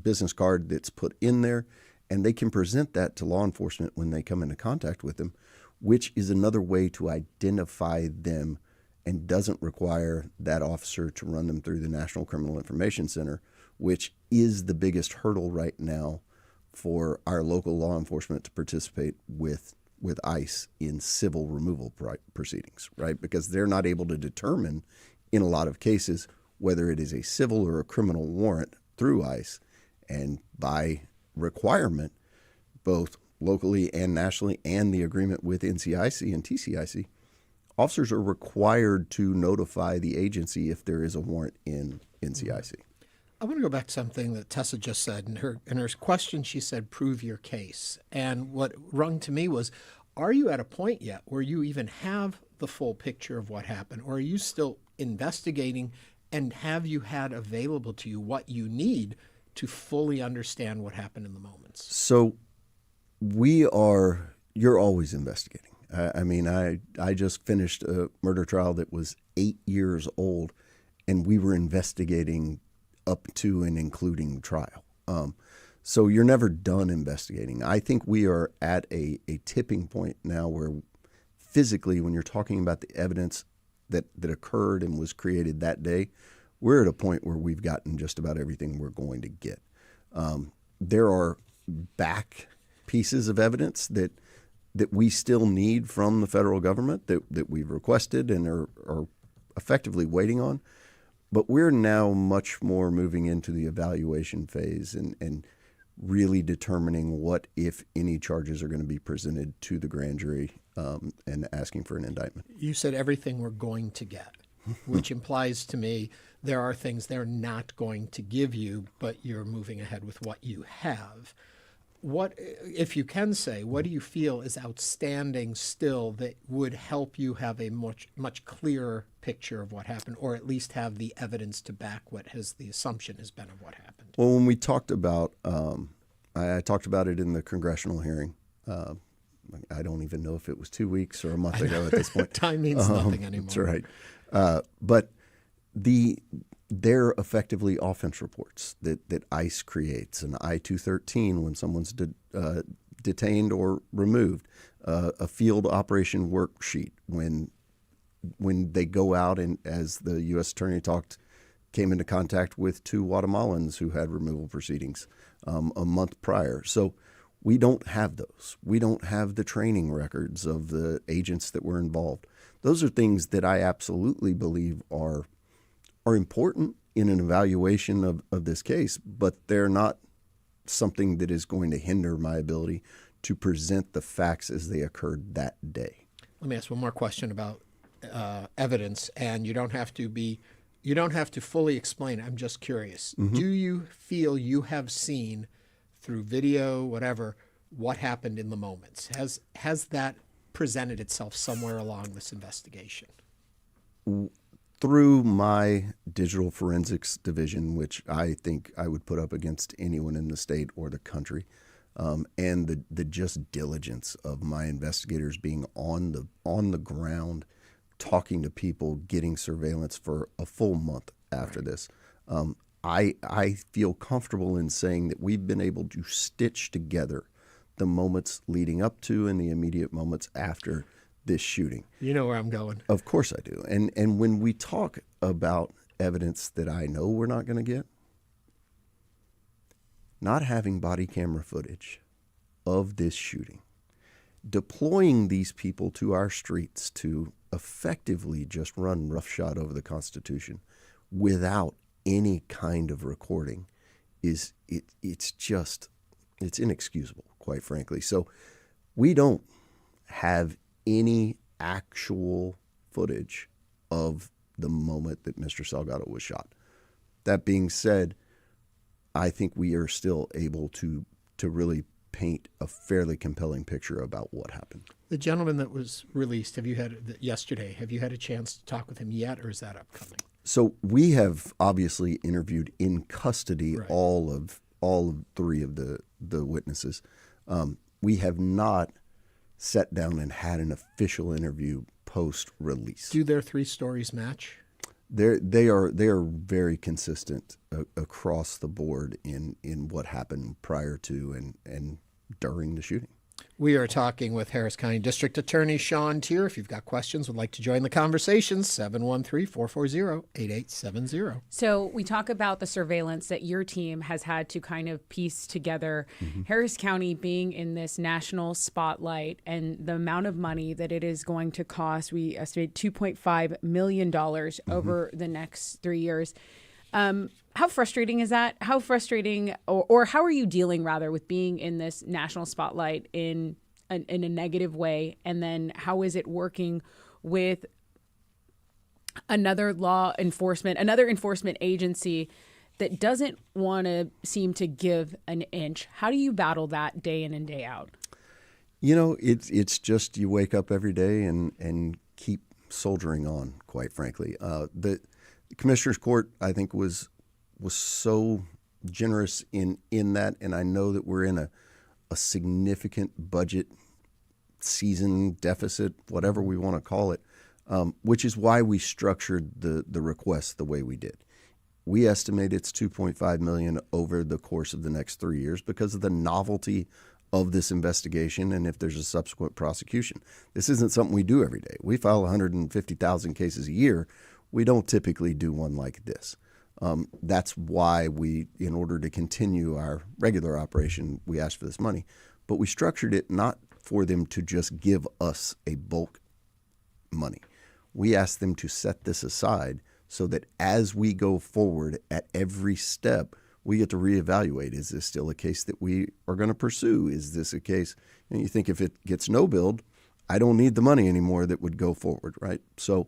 business card that's put in there, and they can present that to law enforcement when they come into contact with them, which is another way to identify them and doesn't require that officer to run them through the National Criminal Information Center, which is the biggest hurdle right now for our local law enforcement to participate with ICE in civil removal proceedings, right? Because they're not able to determine in a lot of cases whether it is a civil or a criminal warrant through ICE. And by requirement, both locally and nationally, and the agreement with NCIC and TCIC, officers are required to notify the agency if there is a warrant in NCIC. I want to go back to something that Tessa just said. In her question, she said, prove your case. And what rung to me was, are you at a point yet where you even have the full picture of what happened? Or are you still investigating, and have you had available to you what you need to fully understand what happened in the moments? So you're always investigating. I just finished a murder trial that was 8 years old, and we were investigating up to and including trial. So you're never done investigating. I think we are at a tipping point now where physically, when you're talking about the evidence that occurred and was created that day, we're at a point where we've gotten just about everything we're going to get. There are back pieces of evidence that we still need from the federal government that we've requested and are effectively waiting on. But we're now much more moving into the evaluation phase and really determining what, if any, charges are going to be presented to the grand jury and asking for an indictment. You said everything we're going to get, which implies to me there are things they're not going to give you, but you're moving ahead with what you have. What, if you can say, what do you feel is outstanding still that would help you have a much clearer picture of what happened, or at least have the evidence to back what the assumption has been of what happened? Well, when we talked about, I talked about it in the congressional hearing. I don't even know if it was 2 weeks or a month ago at this point. Time means nothing anymore. That's right. But they're effectively offense reports that ICE creates, an I-213 when someone's detained or removed, a field operation worksheet when they go out and, as the U.S. Attorney came into contact with 2 Guatemalans who had removal proceedings a month prior. So we don't have those. We don't have the training records of the agents that were involved. Those are things that I absolutely believe are important in an evaluation of this case, but they're not something that is going to hinder my ability to present the facts as they occurred that day. Let me ask one more question about evidence, and you don't have to fully explain it. I'm just curious. Mm-hmm. Do you feel you have seen through video, whatever, what happened in the moments? Has that presented itself somewhere along this investigation? Through my digital forensics division, which I think I would put up against anyone in the state or the country, and the just diligence of my investigators being on the ground, talking to people, getting surveillance for a full month after this, I feel comfortable in saying that we've been able to stitch together the moments leading up to and the immediate moments after this shooting. You know where I'm going. Of course I do. And when we talk about evidence that I know we're not going to get, not having body camera footage of this shooting, deploying these people to our streets to effectively just run roughshod over the Constitution without any kind of recording it's inexcusable, quite frankly. So we don't have any actual footage of the moment that Mr. Salgado was shot. That being said, I think we are still able to really paint a fairly compelling picture about what happened. The gentleman that was released, yesterday, have you had a chance to talk with him yet, or is that upcoming? So we have obviously interviewed in custody all of 3 of the witnesses. We have not sat down and had an official interview post-release. Do their 3 stories match? They are very consistent across the board in what happened prior to and during the shooting. We are talking with Harris County District Attorney Sean Teare. If you've got questions, would like to join the conversation, 713-440-8870. So we talk about the surveillance that your team has had to kind of piece together. Mm-hmm. Harris County being in this national spotlight and the amount of money that it is going to cost, we estimate $2.5 million over the next 3 years. How frustrating is that? How frustrating, or how are you dealing rather with being in this national spotlight in a negative way? And then how is it working with another enforcement agency that doesn't want to seem to give an inch. How do you battle that day in and day out? You know, it's just you wake up every day and keep soldiering on, quite frankly. The Commissioner's Court, I think, was so generous in that, and I know that we're in a significant budget season deficit, whatever we want to call it, which is why we structured the request the way we did. We estimate it's $2.5 million over the course of the next 3 years because of the novelty of this investigation and if there's a subsequent prosecution. This isn't something we do every day. We file 150,000 cases a year. We don't typically do one like this. That's why we, in order to continue our regular operation, we asked for this money. But we structured it not for them to just give us a bulk money. We asked them to set this aside so that as we go forward at every step, we get to reevaluate. Is this still a case that we are going to pursue? Is this a case, and you think if it gets no billed, I don't need the money anymore that would go forward, right? So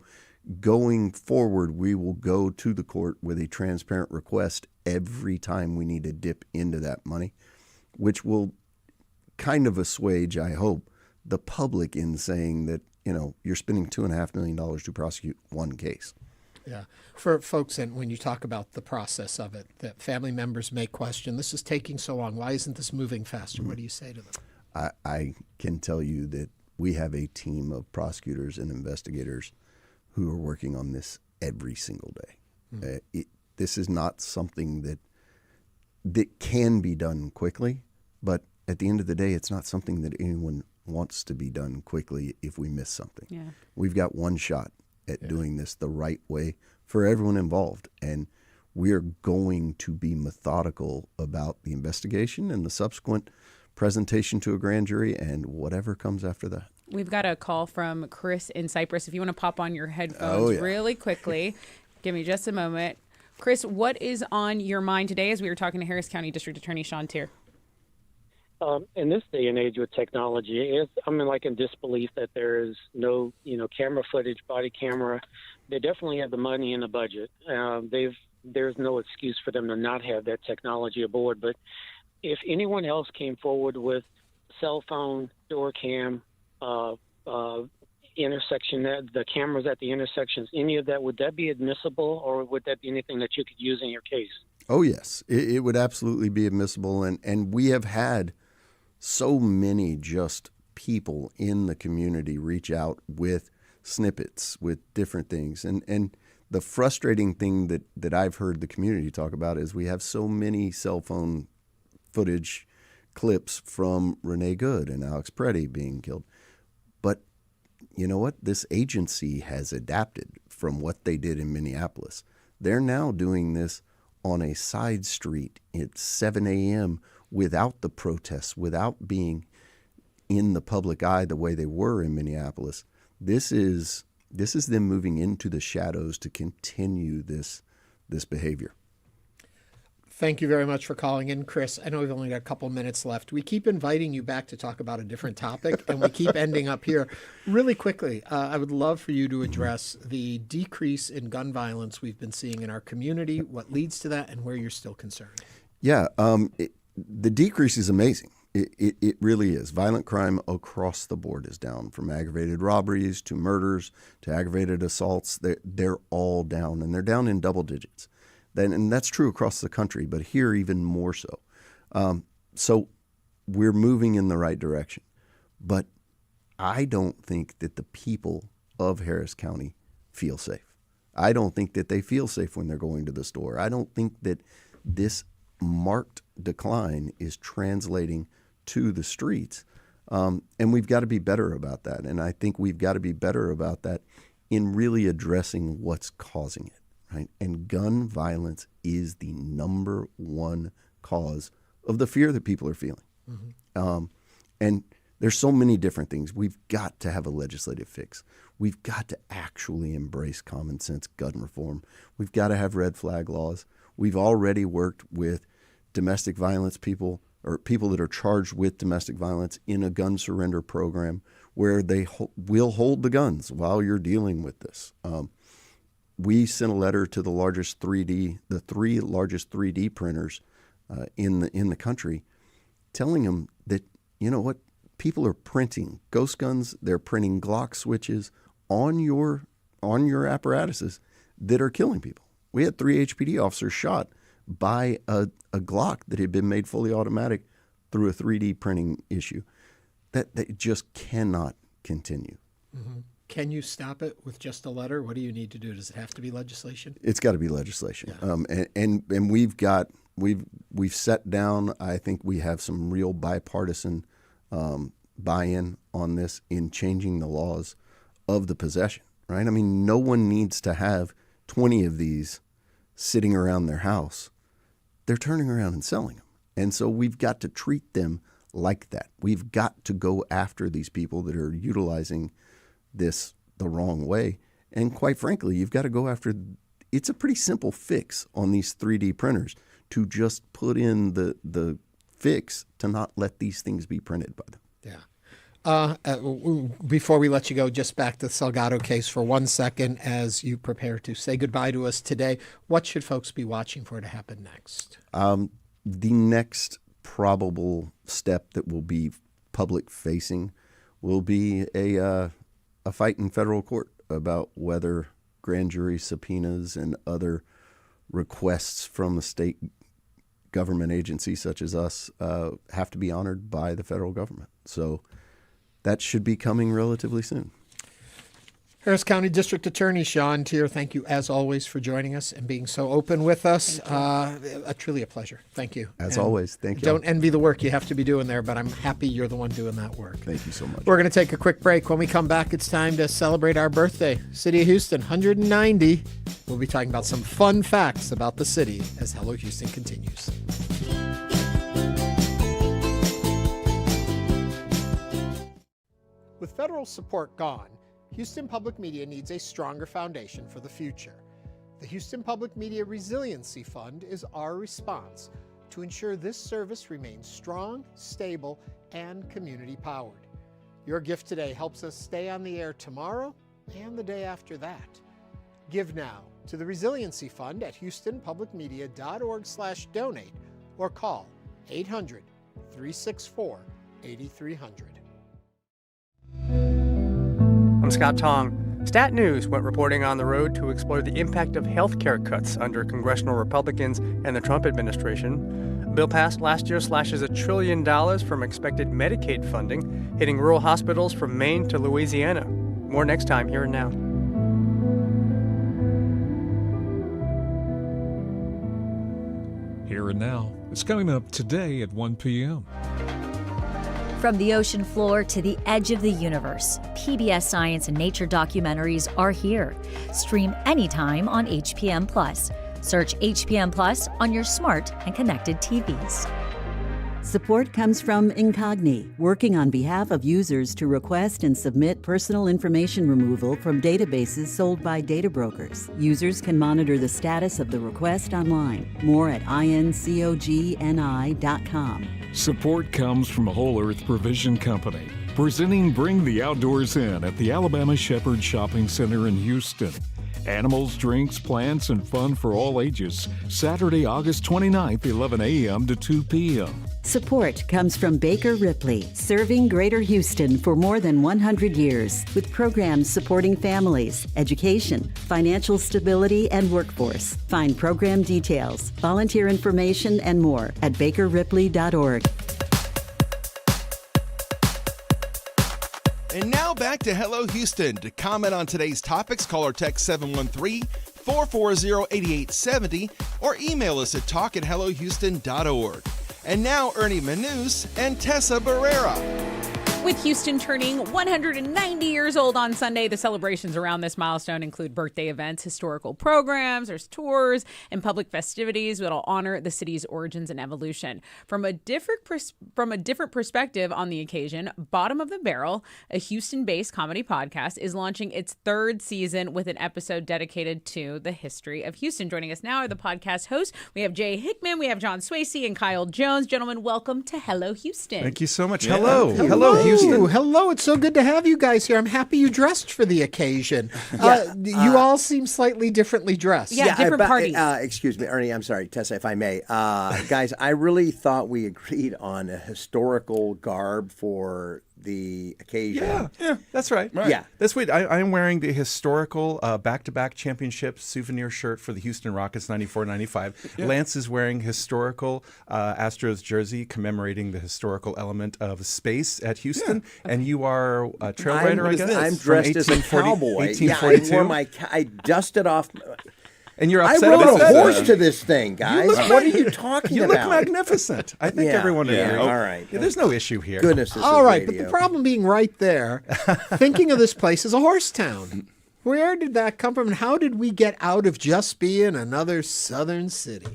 going forward, we will go to the court with a transparent request every time we need to dip into that money, which will kind of assuage, I hope, the public in saying that, you know, you're spending $2.5 million to prosecute one case. Yeah. For folks, and when you talk about the process of it, that family members may question, this is taking so long. Why isn't this moving faster? What do you say to them? I can tell you that we have a team of prosecutors and investigators who are working on this every single day. This is not something that can be done quickly, but at the end of the day, it's not something that anyone wants to be done quickly if we miss something. Yeah. We've got one shot at doing this the right way for everyone involved, and we are going to be methodical about the investigation and the subsequent presentation to a grand jury and whatever comes after that. We've got a call from Chris in Cypress. If you want to pop on your headphones really quickly, give me just a moment. Chris, what is on your mind today as we were talking to Harris County District Attorney Sean Teare? In this day and age with technology, I'm in disbelief that there is no, camera footage, body camera. They definitely have the money in the budget. There's no excuse for them to not have that technology aboard. But if anyone else came forward with cell phone, door cam, intersection, the cameras at the intersections, any of that, would that be admissible, or would that be anything that you could use in your case? Oh, yes. It would absolutely be admissible. And we have had so many just people in the community reach out with snippets, with different things. And the frustrating thing that I've heard the community talk about is we have so many cell phone footage clips from Renee Good and Alex Preddy being killed. But you know what? This agency has adapted from what they did in Minneapolis. They're now doing this on a side street at 7 a.m. without the protests, without being in the public eye the way they were in Minneapolis. This is them moving into the shadows to continue this behavior. Thank you very much for calling in, Chris. I know we've only got a couple minutes left. We keep inviting you back to talk about a different topic, and we keep ending up here. Really quickly, I would love for you to address the decrease in gun violence we've been seeing in our community, what leads to that, and where you're still concerned. Yeah, the decrease is amazing. It really is. Violent crime across the board is down, from aggravated robberies to murders to aggravated assaults. They're all down, and they're down in double digits. And that's true across the country, but here even more so. So we're moving in the right direction. But I don't think that the people of Harris County feel safe. I don't think that they feel safe when they're going to the store. I don't think that this marked decline is translating to the streets. And we've got to be better about that. And I think we've got to be better about that in really addressing what's causing it. Right? And gun violence is the number one cause of the fear that people are feeling. Mm-hmm. And there's so many different things. We've got to have a legislative fix. We've got to actually embrace common sense gun reform. We've got to have red flag laws. We've already worked with domestic violence people, or people that are charged with domestic violence, in a gun surrender program where they will hold the guns while you're dealing with this. we sent a letter to the three largest 3D printers in the country, telling them that, you know what, people are printing ghost guns, they're printing Glock switches on your apparatuses that are killing people. We had 3 HPD officers shot by a Glock that had been made fully automatic through a 3D printing issue. That just cannot continue. Mm-hmm. Can you stop it with just a letter? What do you need to do? Does it have to be legislation? It's got to be legislation. Yeah. And we've set down. I think we have some real bipartisan buy-in on this in changing the laws of the possession. Right? I mean, no one needs to have 20 of these sitting around their house. They're turning around and selling them, and so we've got to treat them like that. We've got to go after these people that are utilizing this the wrong way. And quite frankly, you've got to go after, it's a pretty simple fix on these 3D printers to just put in the fix to not let these things be printed by them. Yeah. Before we let you go, just back to the Salgado case for 1 second as you prepare to say goodbye to us today. What should folks be watching for to happen next? The next probable step that will be public facing will be a fight in federal court about whether grand jury subpoenas and other requests from a state government agency such as us have to be honored by the federal government. So that should be coming relatively soon. Harris County District Attorney Sean Teare, thank you as always for joining us and being so open with us. Truly a pleasure. Thank you. As always, thank you. Don't envy the work you have to be doing there, but I'm happy you're the one doing that work. Thank you so much. We're going to take a quick break. When we come back, it's time to celebrate our birthday. City of Houston, 190. We'll be talking about some fun facts about the city as Hello Houston continues. With federal support gone, Houston Public Media needs a stronger foundation for the future. The Houston Public Media Resiliency Fund is our response to ensure this service remains strong, stable, and community-powered. Your gift today helps us stay on the air tomorrow and the day after that. Give now to the Resiliency Fund at houstonpublicmedia.org/donate or call 800-364-8300. I'm Scott Tong. Stat News went reporting on the road to explore the impact of health care cuts under congressional Republicans and the Trump administration. A bill passed last year slashes $1 trillion from expected Medicaid funding, hitting rural hospitals from Maine to Louisiana. More next time, Here and Now. Here and Now. It's coming up today at 1 p.m. From the ocean floor to the edge of the universe, PBS Science and Nature documentaries are here. Stream anytime on HPM Plus. Search HPM Plus on your smart and connected TVs. Support comes from Incogni, working on behalf of users to request and submit personal information removal from databases sold by data brokers. Users can monitor the status of the request online. More at incogni.com. Support comes from Whole Earth Provision Company, presenting Bring the Outdoors In at the Alabama Shepherd Shopping Center in Houston. Animals, drinks, plants, and fun for all ages. Saturday, August 29th, 11 a.m. to 2 p.m. Support comes from Baker Ripley, serving Greater Houston for more than 100 years, with programs supporting families, education, financial stability, and workforce. Find program details, volunteer information, and more at bakerripley.org. And now back to Hello Houston. To comment on today's topics, call or text 713-440-8870 or email us at talk@hellohouston.org. And now Ernie Manous and Tessa Barrera. With Houston turning 190 years old on Sunday, the celebrations around this milestone include birthday events, historical programs, there's tours, and public festivities that will honor the city's origins and evolution. From a different perspective on the occasion, Bottom of the Barrel, a Houston-based comedy podcast, is launching its third season with an episode dedicated to the history of Houston. Joining us now are the podcast hosts. We have Jay Hickman, we have John Swayze, and Kyle Jones. Gentlemen, welcome to Hello Houston. Thank you so much. Yeah. Hello, Houston. Houston. Hello, it's so good to have you guys here. I'm happy you dressed for the occasion. You all seem slightly differently dressed. Yeah, different parties. Excuse me, Ernie, I'm sorry, Tessa, if I may. Guys, I really thought we agreed on a historical garb for the occasion. Yeah, that's right. Yeah. That's sweet. I am wearing the historical back-to-back championship souvenir shirt for the Houston Rockets 94-95. Yeah. Lance is wearing historical Astros jersey commemorating the historical element of space at Houston. And you are a trail rider, I guess? I'm dressed as a cowboy. Yeah, I 1842. I dusted off... And you're I upset rode about a horse to this thing, guys. What are you talking you about? You look magnificent. I think everyone agrees. All right. Yeah, there's no issue here. Goodness, this all is right, radio. but the problem being right there, thinking of this place as a horse town. Where did that come from, and how did we get out of just being another southern city?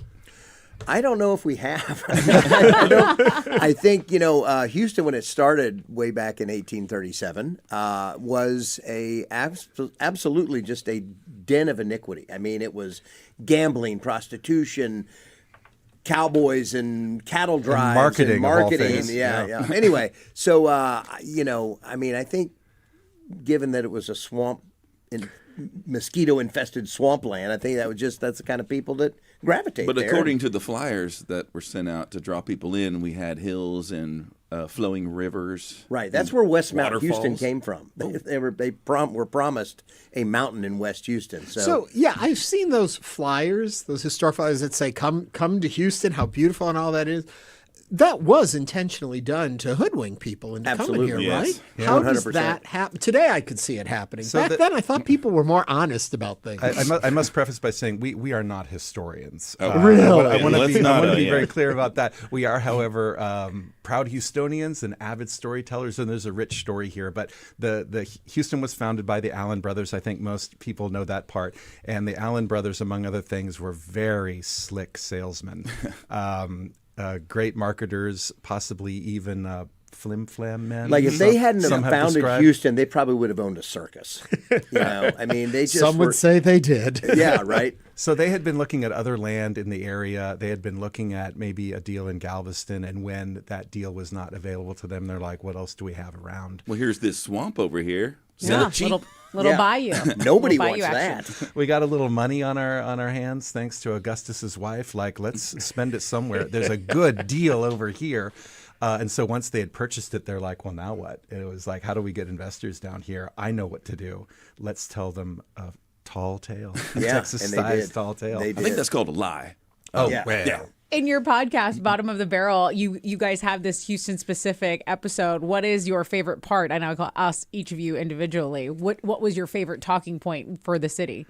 I don't know if we have. I think, Houston, when it started way back in 1837, was absolutely just a den of iniquity. I mean, it was gambling, prostitution, cowboys, and cattle drives. And marketing. Of all things. Yeah. Anyway, so, I think given that it was a swamp, mosquito-infested swampland, I think that's the kind of people that gravitate But there. according to the flyers that were sent out to draw people in, we had hills and flowing rivers. Right, that's where West Mount Houston waterfalls. came from. They were promised a mountain in West Houston. So yeah, I've seen those flyers, those historic flyers that say "Come to Houston," how beautiful and all that is. That was intentionally done to hoodwink people into coming here, right? Yeah, How does 100%. that happen? Today I could see it happening. So Back then I thought people were more honest about things. I must preface by saying we are not historians. Really? I want to be yeah. very clear about that. We are, however, proud Houstonians and avid storytellers, and there's a rich story here. But the Houston was founded by the Allen brothers. I think most people know that part. And the Allen brothers, among other things, were very slick salesmen. Great marketers, possibly even flim-flam men. Like if they hadn't Some have founded described. Houston, they probably would have owned a circus. I mean, they just Some would say they did. Yeah, right. So they had been looking at other land in the area. They had been looking at maybe a deal in Galveston, and when that deal was not available to them, they're like, "What else do we have around?" Well, here's this swamp over here. Sell Yeah, it cheap. little bayou. Nobody Little wants bayou action. that. We got a little money on our hands thanks to Augustus's wife. Like, let's spend it somewhere. There's a good deal over here. And so once they had purchased it, they're like, well, now what? And it was like, how do we get investors down here? I know what to do. Let's tell them a tall tale, Yeah, Texas-sized tall tale. They I think that's called a lie. Oh, Yeah. well. Yeah. In your podcast, Bottom of the Barrel, you guys have this Houston-specific episode. What is your favorite part? And I'll ask each of you individually. What was your favorite talking point for the city?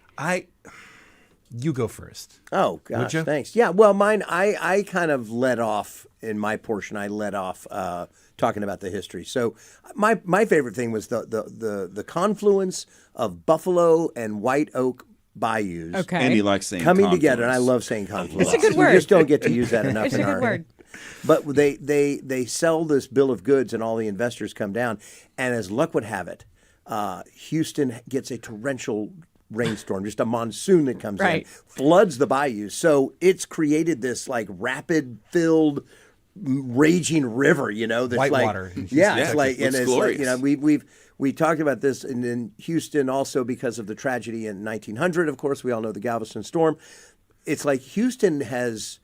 You go first. Oh, gosh, Would you? thanks. Yeah, well, mine, I kind of led off in my portion. I led off talking about the history. So my favorite thing was the confluence of Buffalo and White Oak bayous. Okay. And he likes saying coming confluence. together, and I love saying confluence. It's a good word. We just don't get to use that enough It's in a good our word. But they sell this bill of goods, and all the investors come down. And as luck would have it, Houston gets a torrential rainstorm, just a monsoon that comes in, floods the bayou. So it's created this like rapid-filled, raging river. That's Whitewater. Yeah, Yeah, it's like, and looks it's glorious. like we talked about this in Houston also because of the tragedy in 1900. Of course, we all know the Galveston storm. It's like Houston has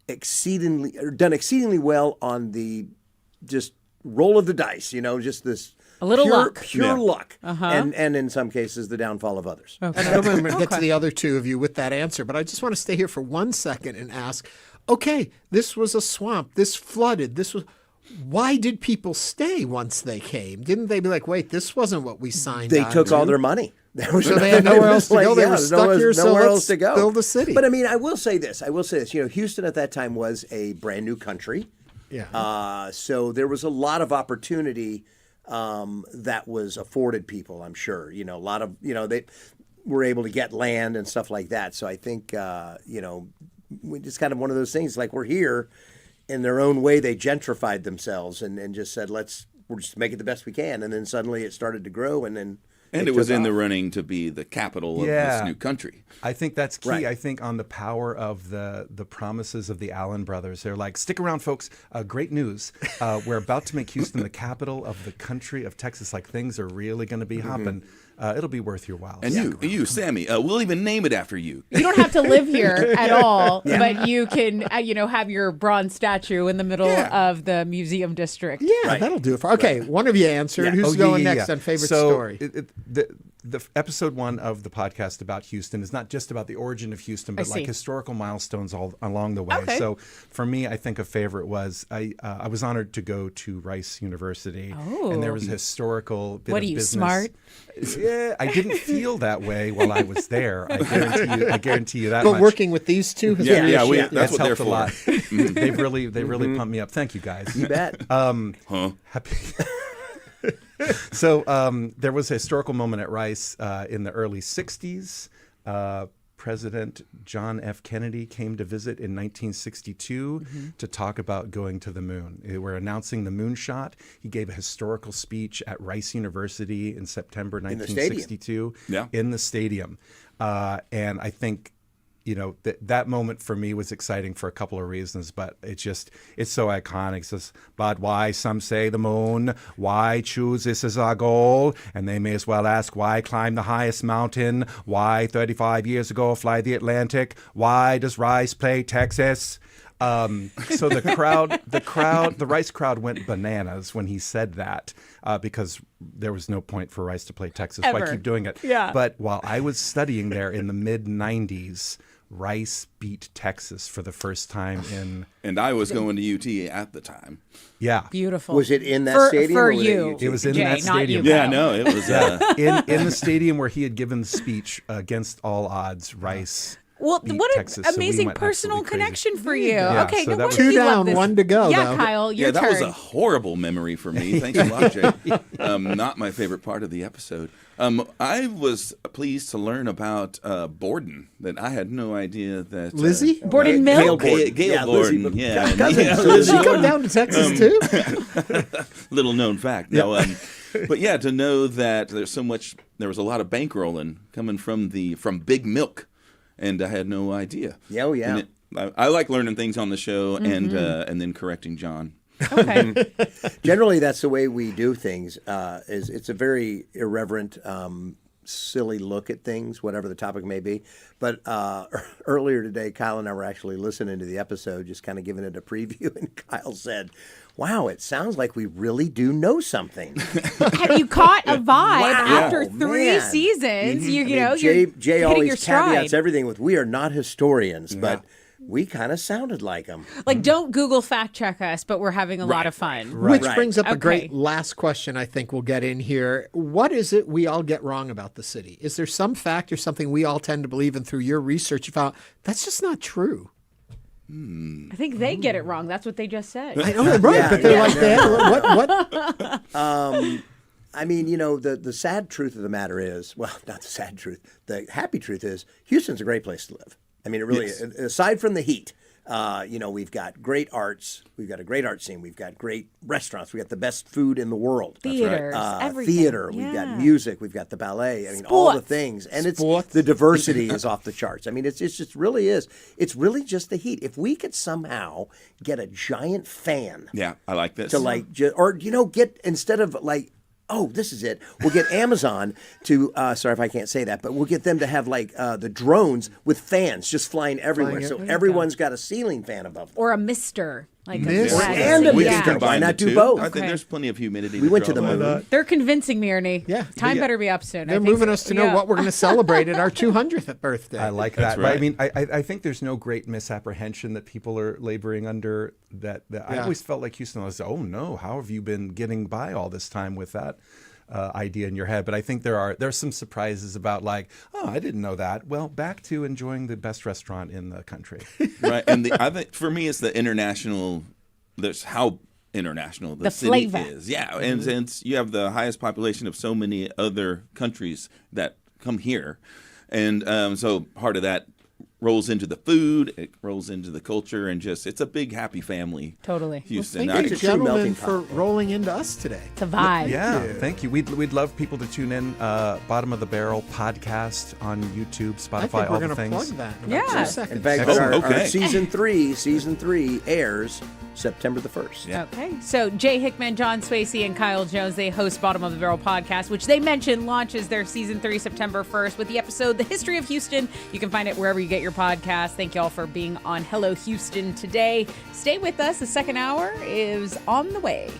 done exceedingly well on the just roll of the dice. Just this A little luck. pure luck, Uh-huh. and in some cases the downfall of others. Okay. And I'm going to get to the other two of you with that answer, but I just want to stay here for 1 second and ask, okay, this was a swamp, this flooded, why did people stay once they came? Didn't they be like, wait, this wasn't what we signed They on took to? all their money. So they had nowhere else to go. They were stuck here, so nowhere let's else to go. build a city. But I mean, I will say this. Houston at that time was a brand new country. Yeah. So there was a lot of opportunity that was afforded people, I'm sure. A lot of, they were able to get land and stuff like that. So I think, it's kind of one of those things, like we're here in their own way. They gentrified themselves and just said, we'll just make it the best we can. And then suddenly it started to grow, and then And it was in the running to be the capital of this new country. I think that's key. Right. I think on the power of the promises of the Allen brothers. They're like, stick around, folks. Great news. We're about to make Houston the capital of the country of Texas. Like, things are really going to be hopping. It'll be worth your while. And you, Sammy, we'll even name it after you. You don't have to live here at all, but you can, have your bronze statue in the middle of the museum district. Yeah, that'll do it for. Okay, one of you answered. Who's going next on favorite story? The episode 1 of the podcast about Houston is not just about the origin of Houston, but like historical milestones all along the way. Okay. So for me, I think a favorite was I was honored to go to Rice University, and there was a historical bit What of are you, business. smart? Yeah, I didn't feel that way while I was there. I guarantee you that. But much. working with these two, has really that's what they're helped a for. lot. They've really pumped me up. Thank you, guys. You bet. Happy. So there was a historical moment at Rice in the early 60s. President John F. Kennedy came to visit in 1962 to talk about going to the moon. They were announcing the moonshot. He gave a historical speech at Rice University in September 1962 in the stadium. And I think, that moment for me was exciting for a couple of reasons, but it's so iconic. It says, but why, some say the moon, why choose this as our goal? And they may as well ask, why climb the highest mountain? Why 35 years ago fly the Atlantic? Why does Rice play Texas? So the Rice crowd went bananas when he said that, because there was no point for Rice to play Texas. Ever. Why keep doing it? Yeah. But while I was studying there in the mid-90s, Rice beat Texas for the first time in... And I was going to UT at the time. Yeah. Beautiful. Was it in that stadium? For or was you. It was in Jay, that not stadium. you, Yeah, Kyle. no, it was... in the stadium where he had given the speech against all odds, Rice... Well, beat what an Texas, so we amazing went personal absolutely crazy. connection for you. Yeah, Okay, so no that wonder was- Two you love down, this. one to go, Yeah, though. Kyle, your that turn. was a horrible memory for me. Thanks a lot, Jay. Not my favorite part of the episode. I was pleased to learn about Borden, that I had no idea that... Lizzie? Borden Milk? Gail Borden, Lizzie, yeah. Does she come down to Texas too? Little known fact. No, but yeah, to know that there was a lot of bankrolling coming from Big Milk, and I had no idea. Yeah, oh, yeah. And I like learning things on the show and then correcting John. Okay. Generally, that's the way we do things. It's a very irreverent, silly look at things, whatever the topic may be. But earlier today, Kyle and I were actually listening to the episode, just kind of giving it a preview, and Kyle said, "Wow, it sounds like we really do know something." Have you caught a vibe Wow, after 3 man. seasons? I You mean, know, Jay you're hitting always your stride. caveats everything with, "We are not historians," but we kind of sounded like them. Like, don't Google fact check us, but we're having a lot of fun. Which brings up a Okay. great last question I think we'll get in here. What is it we all get wrong about the city? Is there some fact or something we all tend to believe, and through your research you found that's just not true? I think they get it wrong. That's what they just said. I know, right, but they're like, what? I mean, the sad truth of the matter is, well, not the sad truth, the happy truth is, Houston's a great place to live. I mean, it really is. Aside from the heat, we've got great arts. We've got a great art scene. We've got great restaurants. We've got the best food in the world. Theaters, everything. Theater. Yeah. We've got music. We've got the ballet. I mean, all the things. And the diversity is off the charts. I mean, it's just really is. It's really just the heat. If we could somehow get a giant fan. Yeah, I like this. To get, instead of this is it. We'll get Amazon to, sorry if I can't say that, but we'll get them to have the drones with fans just flying everywhere. So everyone's got a ceiling fan above them. Or a mister. Like Mister. And a mister. Why not do both? I think there's plenty of humidity. We went to the draw moon. They're convincing me, Ernie. Yeah. Time better be up soon. They're moving us to know what we're going to celebrate at our 200th birthday. I like that. But I mean, I think there's no great misapprehension that people are laboring under. That I always felt like Houston was, oh no, how have you been getting by all this time with that idea in your head? But I think there's some surprises about I didn't know that. Well, back to enjoying the best restaurant in the country. Right, and I think for me it's the international. There's how international the city flavor is. Yeah, and since you have the highest population of so many other countries that come here, and so part of that rolls into the food, it rolls into the culture, and just it's a big happy family. Totally. Houston. Well, thank you, gentlemen, for rolling into us today. It's a vibe. Yeah, thank you. We'd love people to tune in. Bottom of the Barrel podcast on YouTube, Spotify, I think we're all the going to things. plug that in about 2 seconds. In fact, our season three airs September the 1st. Okay. So Jay Hickman, John Swasey, and Kyle Jones, they host Bottom of the Barrel podcast, which they mentioned launches their season 3 September 1st with the episode The History of Houston. You can find it wherever you get your podcast. Thank you all for being on Hello Houston today. Stay with us. The second hour is on the way.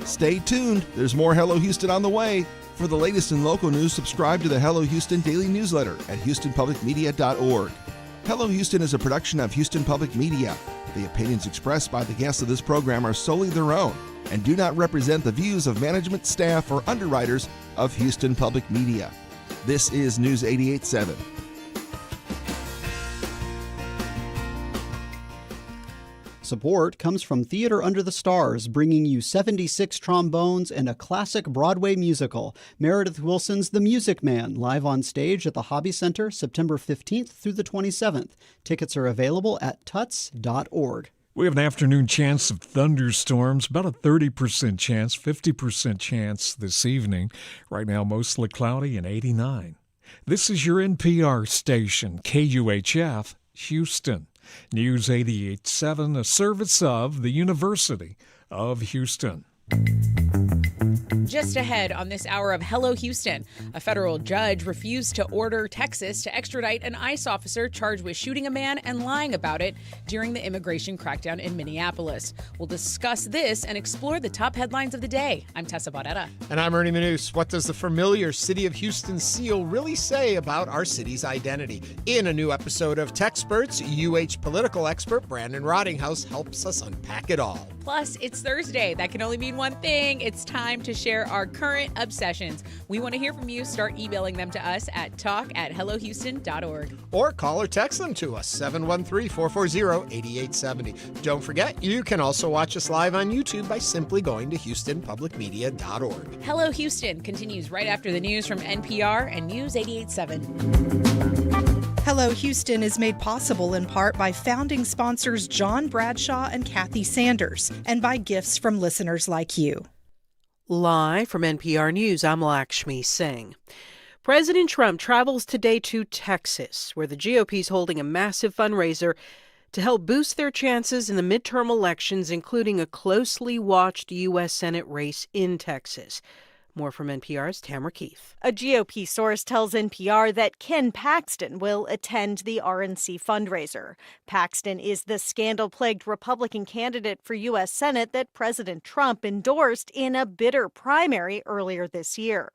Stay tuned. There's more Hello Houston on the way. For the latest in local news, subscribe to the Hello Houston daily newsletter at houstonpublicmedia.org. Hello Houston is a production of Houston Public Media. The opinions expressed by the guests of this program are solely their own and do not represent the views of management, staff, or underwriters of Houston Public Media. This is News 88.7. Support comes from Theater Under the Stars, bringing you 76 trombones and a classic Broadway musical, Meredith Willson's The Music Man, live on stage at the Hobby Center September 15th through the 27th. Tickets are available at tuts.org. We have an afternoon chance of thunderstorms, about a 30% chance, 50% chance this evening. Right now, mostly cloudy and 89. This is your NPR station, KUHF, Houston. News 88.7, a service of the University of Houston. Just ahead on this hour of Hello Houston, a federal judge refused to order Texas to extradite an ICE officer charged with shooting a man and lying about it during the immigration crackdown in Minneapolis. We'll discuss this and explore the top headlines of the day. I'm Tessa Barrera. And I'm Ernie Manous. What does the familiar City of Houston seal really say about our city's identity? In a new episode of Texperts, UH political expert Brandon Rottinghaus helps us unpack it all. Plus, it's Thursday. That can only mean one thing. It's time to share our current obsessions. We want to hear from you. Start emailing them to us at talk@hellohouston.org. Or call or text them to us, 713-440-8870. Don't forget, you can also watch us live on YouTube by simply going to houstonpublicmedia.org. Hello Houston continues right after the news from NPR and News 88.7. Hello Houston is made possible in part by founding sponsors John Bradshaw and Kathy Sanders, and by gifts from listeners like you. Live from NPR News, I'm Lakshmi Singh. President Trump travels today to Texas, where the GOP is holding a massive fundraiser to help boost their chances in the midterm elections, including a closely watched U.S. Senate race in Texas. More from NPR's Tamara Keith. A GOP source tells NPR that Ken Paxton will attend the RNC fundraiser. Paxton is the scandal-plagued Republican candidate for U.S. Senate that President Trump endorsed in a bitter primary earlier this year.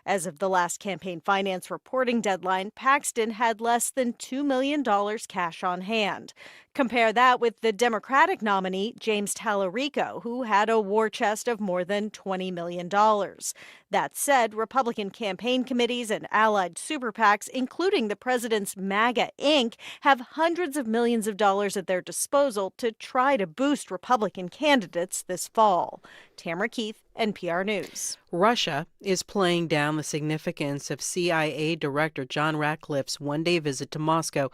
As of the last campaign finance reporting deadline, Paxton had less than $2 million cash on hand. Compare that with the Democratic nominee, James Tallarico, who had a war chest of more than $20 million. That said, Republican campaign committees and allied super PACs, including the president's MAGA Inc., have hundreds of millions of dollars at their disposal to try to boost Republican candidates this fall. Tamara Keith, NPR News. Russia is playing down the significance of CIA Director John Ratcliffe's one-day visit to Moscow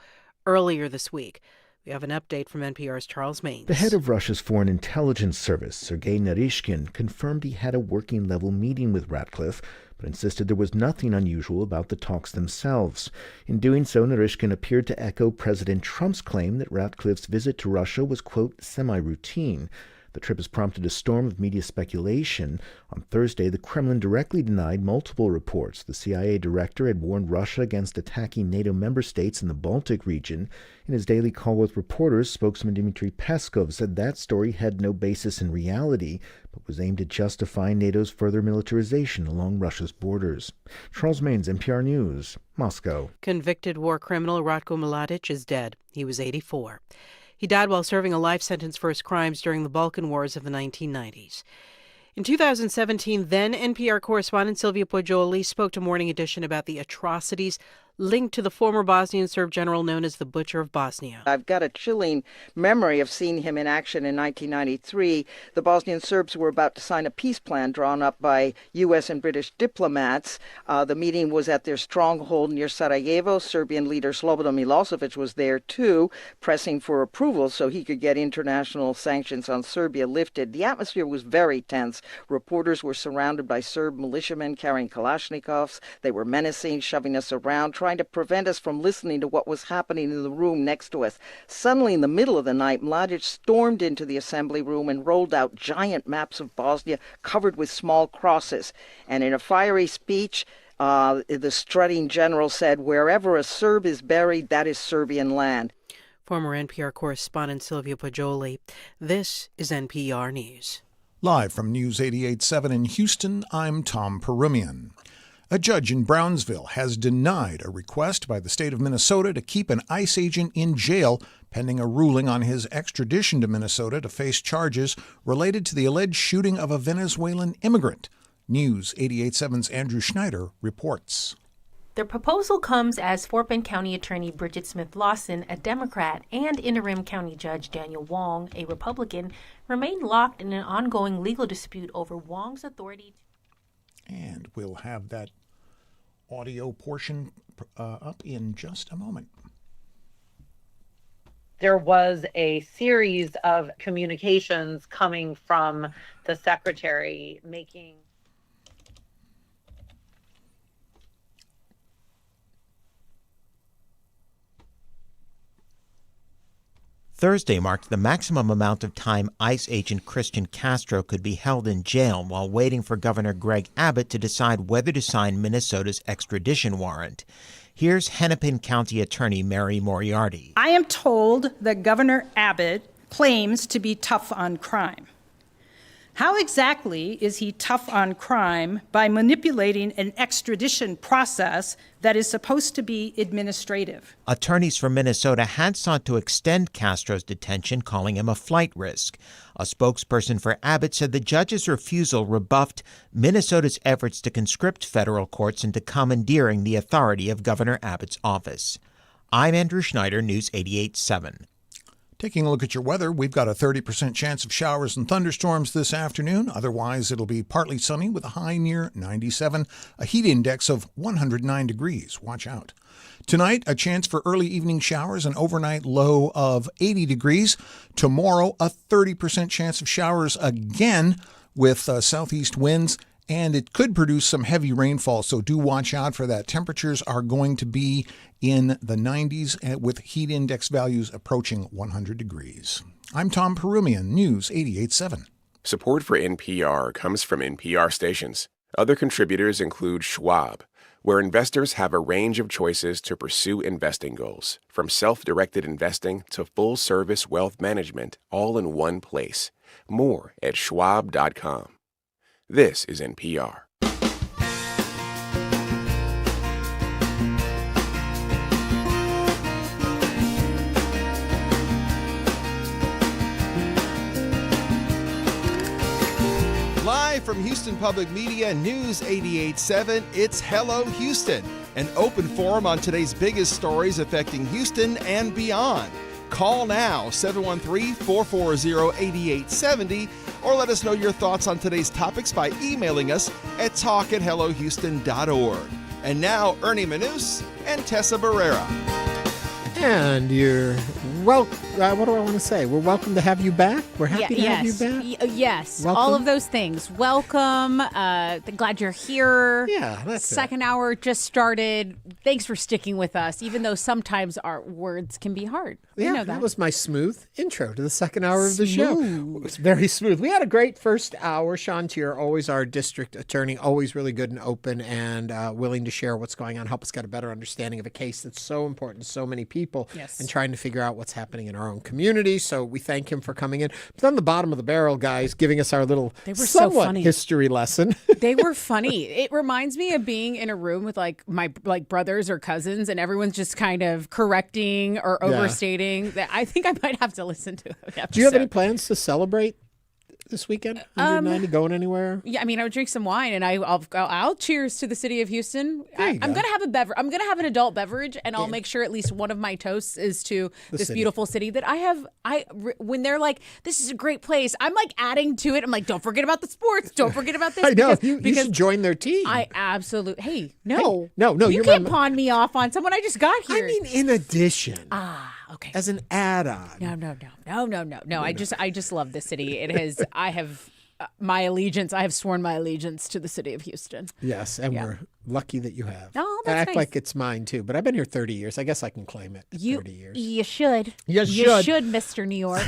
earlier this week. We have an update from NPR's Charles Maines. The head of Russia's Foreign Intelligence Service, Sergei Narishkin, confirmed he had a working-level meeting with Ratcliffe, but insisted there was nothing unusual about the talks themselves. In doing so, Narishkin appeared to echo President Trump's claim that Ratcliffe's visit to Russia was, quote, semi-routine. The trip has prompted a storm of media speculation. On Thursday, the Kremlin directly denied multiple reports. The CIA director had warned Russia against attacking NATO member states in the Baltic region. In his daily call with reporters, spokesman Dmitry Peskov said that story had no basis in reality, but was aimed at justifying NATO's further militarization along Russia's borders. Charles Maines, NPR News, Moscow. Convicted war criminal Ratko Mladic is dead. He was 84. He died while serving a life sentence for his crimes during the Balkan Wars of the 1990s. In 2017, then NPR correspondent Sylvia Poggioli spoke to Morning Edition about the atrocities linked to the former Bosnian Serb general known as the Butcher of Bosnia. I've got a chilling memory of seeing him in action in 1993. The Bosnian Serbs were about to sign a peace plan drawn up by U.S. and British diplomats. The meeting was at their stronghold near Sarajevo. Serbian leader Slobodan Milosevic was there too, pressing for approval so he could get international sanctions on Serbia lifted. The atmosphere was very tense. Reporters were surrounded by Serb militiamen carrying Kalashnikovs. They were menacing, shoving us around, trying to prevent us from listening to what was happening in the room next to us. Suddenly, in the middle of the night, Mladic stormed into the assembly room and rolled out giant maps of Bosnia covered with small crosses. And in a fiery speech, the strutting general said, "Wherever a Serb is buried, that is Serbian land." Former NPR correspondent Silvia Poggioli. This is NPR News. Live from News 88.7 in Houston, I'm Tom Perumian. A judge in Brownsville has denied a request by the state of Minnesota to keep an ICE agent in jail pending a ruling on his extradition to Minnesota to face charges related to the alleged shooting of a Venezuelan immigrant. News 88.7's Andrew Schneider reports. The proposal comes as Fort Bend County Attorney Bridget Smith Lawson, a Democrat, and interim county judge Daniel Wong, a Republican, remain locked in an ongoing legal dispute over Wong's authority. And we'll have that audio portion up in just a moment. There was a series of communications coming from the secretary making. Thursday marked the maximum amount of time ICE agent Christian Castro could be held in jail while waiting for Governor Greg Abbott to decide whether to sign Minnesota's extradition warrant. Here's Hennepin County Attorney Mary Moriarty. I am told that Governor Abbott claims to be tough on crime. How exactly is he tough on crime by manipulating an extradition process that is supposed to be administrative? Attorneys from Minnesota had sought to extend Castro's detention, calling him a flight risk. A spokesperson for Abbott said the judge's refusal rebuffed Minnesota's efforts to conscript federal courts into commandeering the authority of Governor Abbott's office. I'm Andrew Schneider, News 88.7. Taking a look at your weather, we've got a 30% chance of showers and thunderstorms this afternoon. Otherwise, it'll be partly sunny with a high near 97, a heat index of 109 degrees. Watch out. Tonight, a chance for early evening showers, an overnight low of 80 degrees. Tomorrow, a 30% chance of showers again with southeast winds, and it could produce some heavy rainfall, so do watch out for that. Temperatures are going to be in the 90s with heat index values approaching 100 degrees. I'm Tom Perumian, News 88.7. Support for NPR comes from NPR stations. Other contributors include Schwab, where investors have a range of choices to pursue investing goals, from self-directed investing to full-service wealth management, all in one place. More at schwab.com. This is NPR. Live from Houston Public Media News 88.7, it's Hello Houston, an open forum on today's biggest stories affecting Houston and beyond. Call now, 713-440-8870, or let us know your thoughts on today's topics by emailing us at talk@hellohouston.org. And now, Ernie Manous and Tessa Barrera. And you're what do I want to say? We're welcome to have you back. We're happy to have you back. Yes, Welcome. all of those things. Welcome. Glad you're here. Yeah, that's Second hour just started. Thanks for sticking with us, even though sometimes our words can be hard. Yeah, You know that. was my smooth intro to the second hour of the show. It was very smooth. We had a great first hour. Sean Teare, always our district attorney, always really good and open and willing to share what's going on, help us get a better understanding of a case that's so important to so many people, and trying to figure out what's happening in our own community. So we thank him for coming in. But on the bottom of the barrel, guys, giving us our little somewhat history lesson. They were funny. It reminds me of being in a room with my brothers or cousins, and everyone's just kind of correcting or overstating. That I think I might have to listen to it. Do you have any plans to celebrate this weekend? 190 going anywhere? Yeah, I mean, I would drink some wine, and I'll cheers to the city of Houston. I'm gonna have a beverage. I'm gonna have an adult beverage, and I'll make sure at least one of my toasts is to this beautiful city that I have. When they're like, "This is a great place," I'm like adding to it. I'm like, "Don't forget about the sports. Don't forget about this." I know you should join their team. I absolutely. Hey, no, no, you can't pawn me off on someone I just got here. I mean, in addition. Okay. As an add-on. No. I just love this city. It has. I have my allegiance. I have sworn my allegiance to the city of Houston. Yes, and we're lucky that you have. Oh, I that's act nice. like it's mine too, but I've been here 30 years. I guess I can claim it. 30 years. You should. You should, Mr. New York.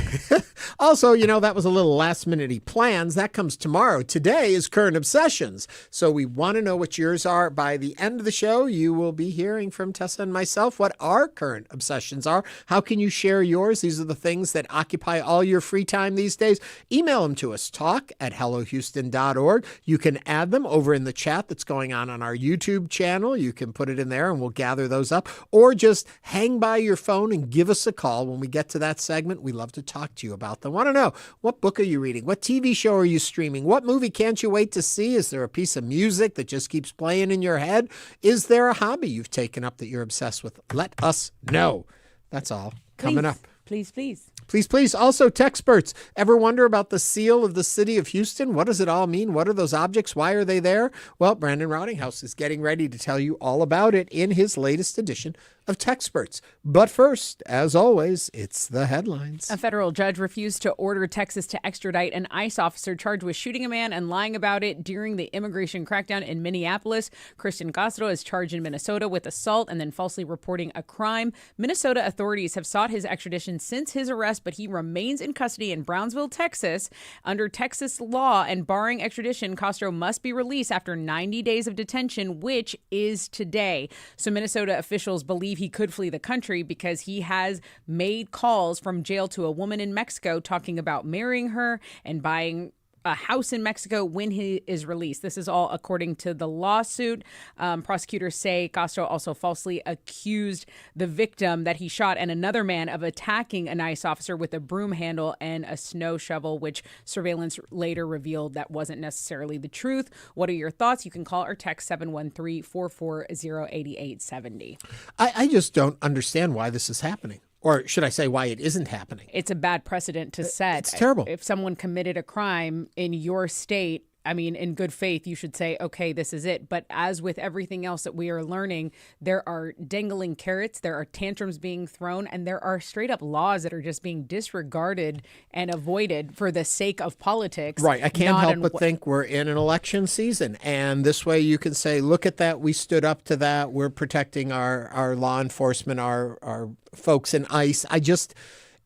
Also, that was a little last-minute plans. That comes tomorrow. Today is Current Obsessions. So we want to know what yours are. By the end of the show, you will be hearing from Tessa and myself what our current obsessions are. How can you share yours? These are the things that occupy all your free time these days. Email them to us, talk@hellohouston.org. You can add them over in the chat that's going on our YouTube channel. You can put it in there and we'll gather those up. Or just hang by your phone and give us a call when we get to that segment. We love to talk to you about them. Want to know, what book are you reading? What TV show are you streaming? What movie can't you wait to see? Is there a piece of music that just keeps playing in your head? Is there a hobby you've taken up that you're obsessed with? Let us know. That's all. Coming up. Please. Please. Also, Texperts. Ever wonder about the seal of the city of Houston? What does it all mean? What are those objects? Why are they there? Well, Brandon Rottinghaus is getting ready to tell you all about it in his latest edition of Texperts. But first, as always, it's the headlines. A federal judge refused to order Texas to extradite an ICE officer charged with shooting a man and lying about it during the immigration crackdown in Minneapolis. Christian Castro is charged in Minnesota with assault and then falsely reporting a crime. Minnesota authorities have sought his extradition since his arrest, but he remains in custody in Brownsville, Texas. Under Texas law and barring extradition, Castro must be released after 90 days of detention, which is today. So Minnesota officials believe he could flee the country because he has made calls from jail to a woman in Mexico talking about marrying her and buying a house in Mexico when he is released. This is all according to the lawsuit. Prosecutors say Castro also falsely accused the victim that he shot and another man of attacking an ICE officer with a broom handle and a snow shovel, which surveillance later revealed that wasn't necessarily the truth. What are your thoughts? You can call or text 713-440-8870. I just don't understand why this is happening. Or should I say why it isn't happening? It's a bad precedent to set. It's terrible. If someone committed a crime in your state, I mean, in good faith, you should say, okay, this is it. But as with everything else that we are learning, there are dangling carrots, there are tantrums being thrown, and there are straight up laws that are just being disregarded and avoided for the sake of politics. Right. I can't help but think we're in an election season. And this way you can say, look at that. We stood up to that. We're protecting our law enforcement, our folks in ICE.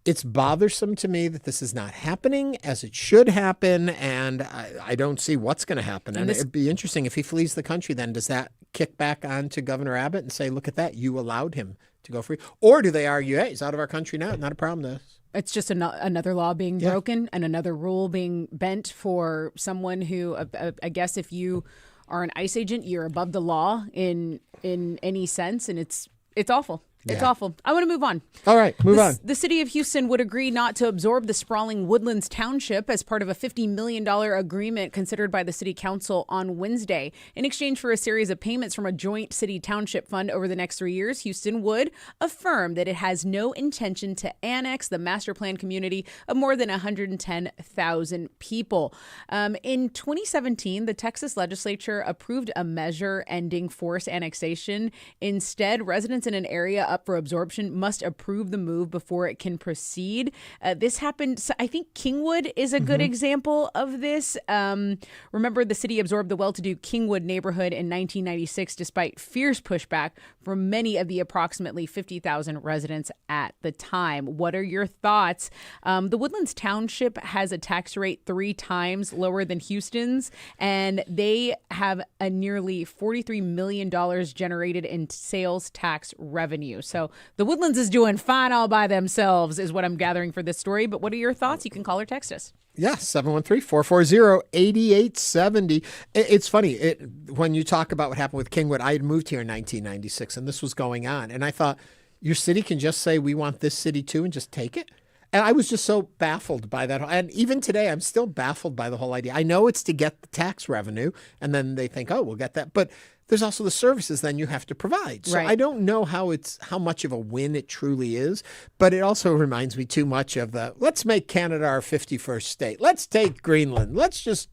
It's bothersome to me that this is not happening as it should happen, and I don't see what's going to happen. And it'd be interesting if he flees the country, then does that kick back on to Governor Abbott and say, look at that, you allowed him to go free? Or do they argue, hey, he's out of our country now, not a problem to us? It's just another law being broken and another rule being bent for someone who, I guess if you are an ICE agent, you're above the law in any sense, and it's awful. It's awful. I want to move on. All right, move on. The city of Houston would agree not to absorb the sprawling Woodlands township as part of a $50 million agreement considered by the city council on Wednesday. In exchange for a series of payments from a joint city township fund over the next 3 years, Houston would affirm that it has no intention to annex the master plan community of more than 110,000 people. In 2017, the Texas legislature approved a measure ending forced annexation. Instead, residents in an area up for absorption must approve the move before it can proceed. This happened, I think Kingwood is a good example of this. Remember, the city absorbed the well-to-do Kingwood neighborhood in 1996 despite fierce pushback from many of the approximately 50,000 residents at the time. What are your thoughts? The Woodlands Township has a tax rate 3 times lower than Houston's, and they have a nearly $43 million generated in sales tax revenue. So the Woodlands is doing fine all by themselves is what I'm gathering for this story. But what are your thoughts? You can call or text us. Yeah, 713-440-8870. It's funny, when you talk about what happened with Kingwood, I had moved here in 1996, and this was going on. And I thought, your city can just say, we want this city too, and just take it? And I was just so baffled by that. And even today, I'm still baffled by the whole idea. I know it's to get the tax revenue, and then they think, oh, we'll get that. But there's also the services then you have to provide. So Right. I don't know how much of a win it truly is, but it also reminds me too much of let's make Canada our 51st state. Let's take Greenland. Let's just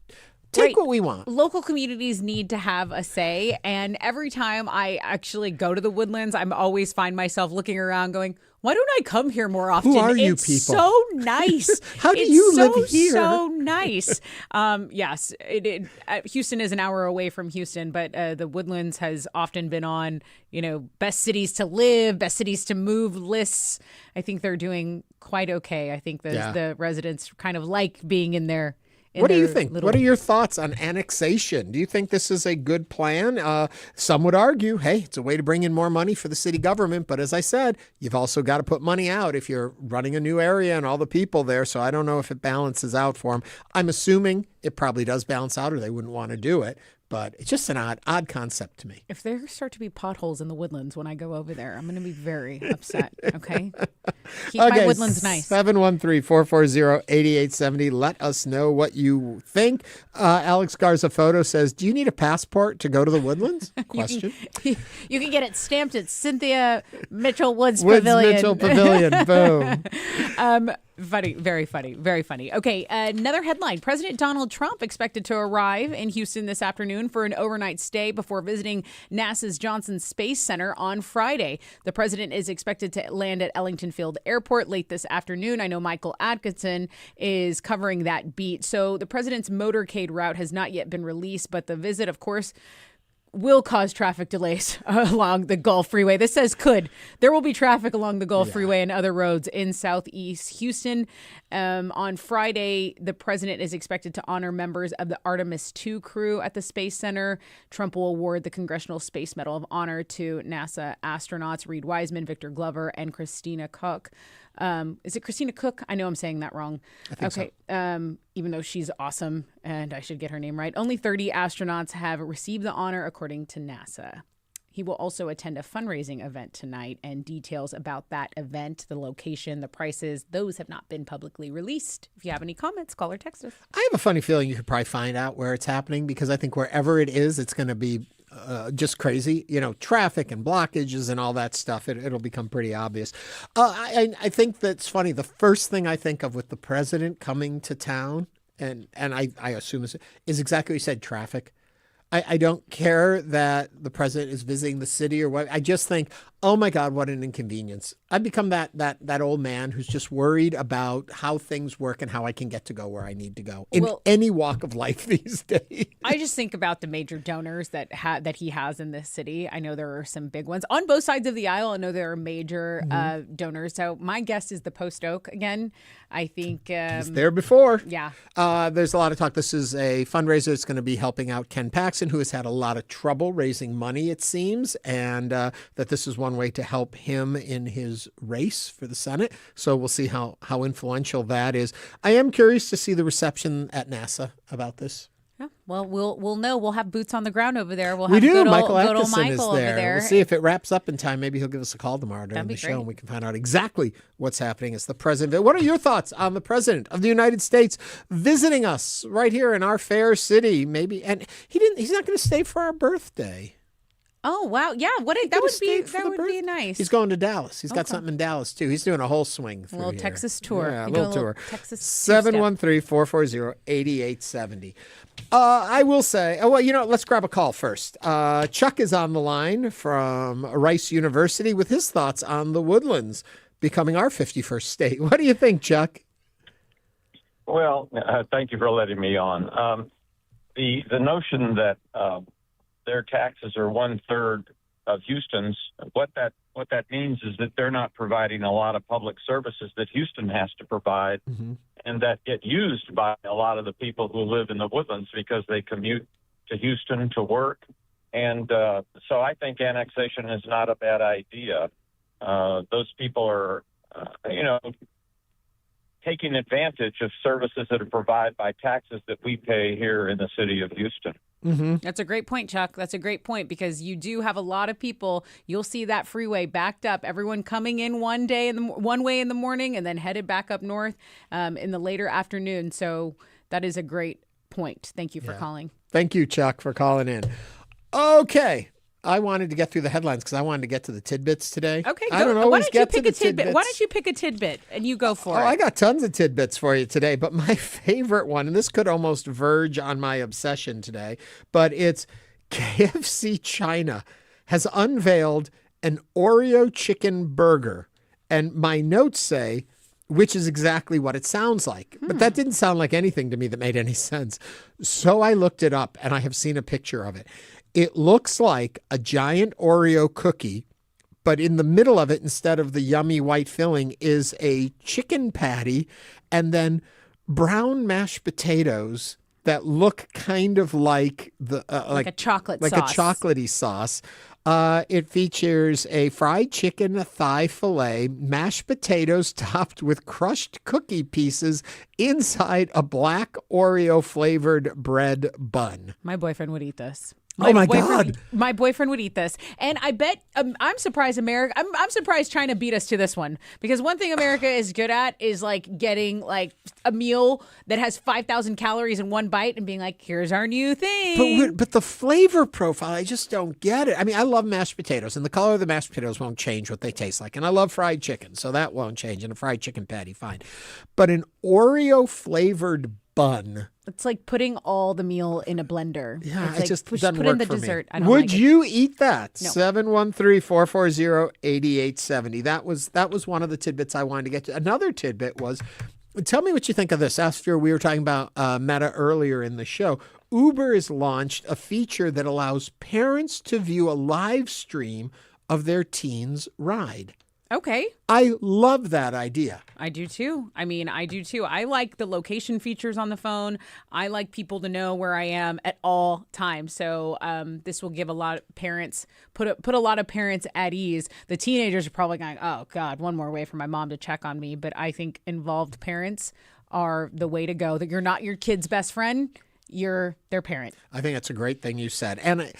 take what we want. Local communities need to have a say. And every time I actually go to the Woodlands, I'm always find myself looking around going, why don't I come here more often? Who are you it's people? So nice. How do you live here? So nice. Yes, Houston is an hour away from Houston, but the Woodlands has often been on, best cities to live, best cities to move lists. I think they're doing quite okay. I think the residents kind of like being in there. What do you think? What are your thoughts on annexation? Do you think this is a good plan? Some would argue, hey, it's a way to bring in more money for the city government. But as I said, you've also got to put money out if you're running a new area and all the people there. So I don't know if it balances out for them. I'm assuming it probably does balance out or they wouldn't want to do it. But it's just an odd concept to me. If there start to be potholes in the Woodlands when I go over there, I'm going to be very upset, okay? Keep my Woodlands nice. 713-440-8870. Let us know what you think. Alex Garza Photo says, do you need a passport to go to the Woodlands? Question. You can get it stamped at Cynthia Mitchell Woods Woods Pavilion. Mitchell Pavilion. Boom. Funny, very funny, very funny. Okay, another headline. President Donald Trump expected to arrive in Houston this afternoon for an overnight stay before visiting NASA's Johnson Space Center on Friday. The president is expected to land at Ellington Field Airport late this afternoon. I know Michael Atkinson is covering that beat. So the president's motorcade route has not yet been released, but the visit, of course, will cause traffic delays along the Gulf Freeway. This says could. There will be traffic along the Gulf Freeway and other roads in southeast Houston. On Friday, the president is expected to honor members of the Artemis II crew at the Space Center. Trump will award the Congressional Space Medal of Honor to NASA astronauts Reed Wiseman, Victor Glover, and Christina Cook. Is it Christina Cook? I know I'm saying that wrong. I think so. Even though she's awesome and I should get her name right. Only 30 astronauts have received the honor, according to NASA. He will also attend a fundraising event tonight, and details about that event, the location, the prices, those have not been publicly released. If you have any comments, call or text us. I have a funny feeling you could probably find out where it's happening because I think wherever it is, it's going to be just crazy, traffic and blockages and all that stuff. It'll become pretty obvious. I think that's funny. The first thing I think of with the president coming to town, and I assume is exactly what you said, traffic. I don't care that the president is visiting the city or what. I just think, oh my God, what an inconvenience. I've become that old man who's just worried about how things work and how I can get to go where I need to go in any walk of life these days. I just think about the major donors that he has in this city. I know there are some big ones on both sides of the aisle. I know there are major donors. So my guess is the Post Oak again. I think he's there before. Yeah. There's a lot of talk. This is a fundraiser that's going to be helping out Ken Paxton, who has had a lot of trouble raising money, it seems, and that this is one way to help him in his race for the Senate. So we'll see how influential that is. I am curious to see the reception at NASA about this. Yeah. Well, we'll know. We'll have boots on the ground over there. We'll have We do. good Michael old Atkinson is Michael there. over there. We'll see if it wraps up in time. Maybe he'll give us a call tomorrow during the show great. and we can find out exactly what's happening as the president. What are your thoughts on the president of the United States visiting us right here in our fair city? Maybe, and he's not going to stay for our birthday. Oh wow! Yeah, that would be nice. He's going to Dallas. He's got something in Dallas too. He's doing a whole swing through little here. Texas tour. Yeah, a little tour. Texas 713-440-8870. I will say, let's grab a call first. Chuck is on the line from Rice University with his thoughts on the Woodlands becoming our 51st state. What do you think, Chuck? Well, thank you for letting me on. The notion that their taxes are 1/3 of Houston's, what that means is that they're not providing a lot of public services that Houston has to provide, and that get used by a lot of the people who live in the Woodlands because they commute to Houston to work. And so I think annexation is not a bad idea. Those people are, taking advantage of services that are provided by taxes that we pay here in the city of Houston. Mm-hmm. That's a great point, Chuck. That's a great point, because you do have a lot of people. You'll see that freeway backed up. Everyone coming in one way in the morning and then headed back up north in the later afternoon. So that is a great point. Thank you for calling. Thank you, Chuck, for calling in. Okay. I wanted to get through the headlines because I wanted to get to the tidbits today. Okay, I don't always get to the tidbits. Why don't you pick a tidbit and you go for it? I got tons of tidbits for you today, but my favorite one, and this could almost verge on my obsession today, but it's KFC China has unveiled an Oreo chicken burger. And my notes say, which is exactly what it sounds like. But that didn't sound like anything to me that made any sense. So I looked it up, and I have seen a picture of it. It looks like a giant Oreo cookie, but in the middle of it, instead of the yummy white filling, is a chicken patty and then brown mashed potatoes that look kind of like the like a chocolate like sauce. a chocolatey sauce. It features a fried chicken, a thigh fillet, mashed potatoes topped with crushed cookie pieces inside a black Oreo flavored bread bun. My boyfriend would eat this. God. My boyfriend would eat this. And I bet I'm surprised I'm surprised China beat us to this one, because one thing America is good at is like getting like a meal that has 5,000 calories in one bite and being like, here's our new thing. But the flavor profile, I just don't get it. I mean, I love mashed potatoes, and the color of the mashed potatoes won't change what they taste like. And I love fried chicken, so that won't change. And a fried chicken patty, fine. But an Oreo flavored bun. It's like putting all the meal in a blender. Yeah, it's it just like, doesn't put work in the for dessert. me. I don't Would like it. you eat that? No. 713-440-8870. That was one of the tidbits I wanted to get to. Another tidbit was, tell me what you think of this. After we were talking about Meta earlier in the show, Uber has launched a feature that allows parents to view a live stream of their teen's ride. Okay. I love that idea. I do too. I like the location features on the phone. I like people to know where I am at all times. So this will give a lot of parents, put a lot of parents at ease. The teenagers are probably going, oh God, one more way for my mom to check on me. But I think involved parents are the way to go. That you're not your kid's best friend. You're their parent. I think that's a great thing you said. And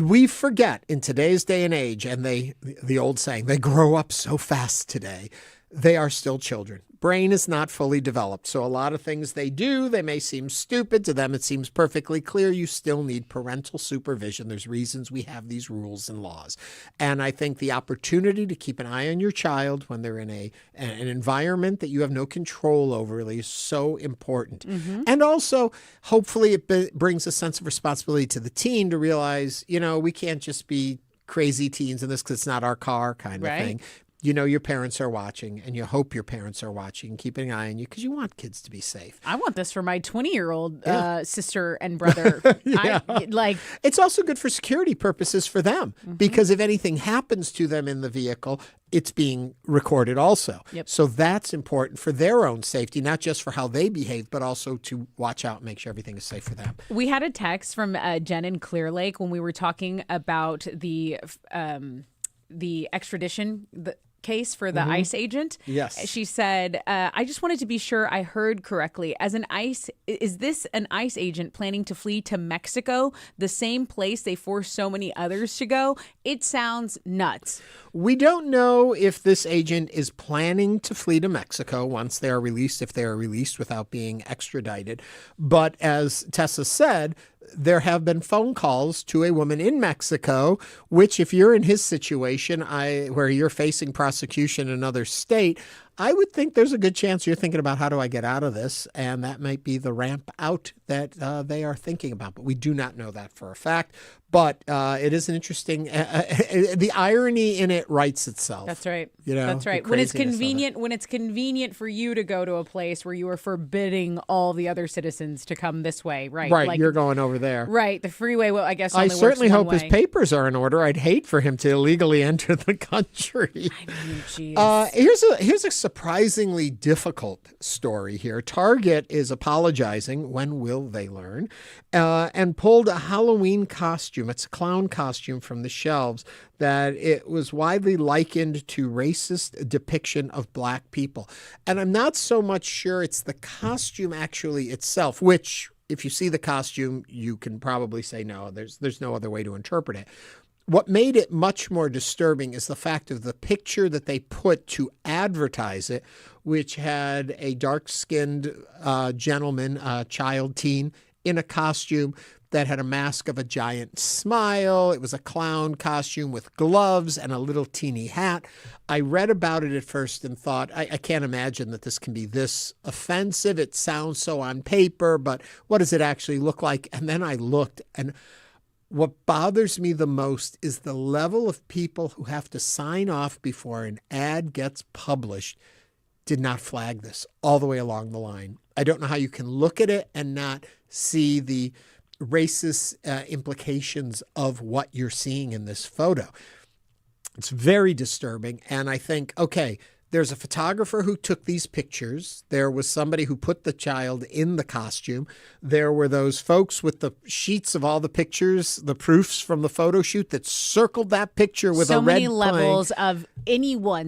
we forget in today's day and age, and the old saying, they grow up so fast today, they are still children. Brain is not fully developed. So a lot of things they do, they may seem stupid. To them, it seems perfectly clear. You still need parental supervision. There's reasons we have these rules and laws. And I think the opportunity to keep an eye on your child when they're in an environment that you have no control over really is so important. Mm-hmm. And also, hopefully it brings a sense of responsibility to the teen to realize, we can't just be crazy teens in this because it's not our car kind of thing. Your parents are watching, and you hope your parents are watching, keeping an eye on you because you want kids to be safe. I want this for my 20-year-old sister and brother. It's also good for security purposes for them, because if anything happens to them in the vehicle, it's being recorded also. Yep. So that's important for their own safety, not just for how they behave, but also to watch out and make sure everything is safe for them. We had a text from Jen in Clear Lake when we were talking about the extradition case for the ICE agent. Yes. She said, I just wanted to be sure I heard correctly. Is this an ICE agent planning to flee to Mexico, the same place they forced so many others to go? It sounds nuts. We don't know if this agent is planning to flee to Mexico once they are released, if they are released without being extradited. But as Tessa said, there have been phone calls to a woman in Mexico, which if you're in his situation, where you're facing prosecution in another state, I would think there's a good chance you're thinking about how do I get out of this? And that might be the ramp out that they are thinking about. But we do not know that for a fact. But it is an interesting, the irony in it writes itself. That's right. That's right. When it's convenient for you to go to a place where you are forbidding all the other citizens to come this way, right? Right, you're going over there. Right. The freeway, I guess, I only certainly works hope one his way. papers are in order. I'd hate for him to illegally enter the country. I mean, geez. Here's a surprisingly difficult story here. Target is apologizing. When will they learn? And pulled a Halloween costume. It's a clown costume from the shelves that it was widely likened to racist depiction of black people. And I'm not so much sure it's the costume actually itself, which if you see the costume, you can probably say, no, there's no other way to interpret it. What made it much more disturbing is the fact of the picture that they put to advertise it, which had a dark-skinned gentleman, child, teen, in a costume that had a mask of a giant smile. It was a clown costume with gloves and a little teeny hat. I read about it at first and thought, I can't imagine that this can be this offensive. It sounds so on paper, but what does it actually look like? And then I looked, and what bothers me the most is the level of people who have to sign off before an ad gets published did not flag this all the way along the line. I don't know how you can look at it and not see the racist implications of what you're seeing in this photo. It's very disturbing. And I think, okay, there's a photographer who took these pictures. There was somebody who put the child in the costume. There were those folks with the sheets of all the pictures, the proofs from the photo shoot that circled that picture with a red so many plank. levels of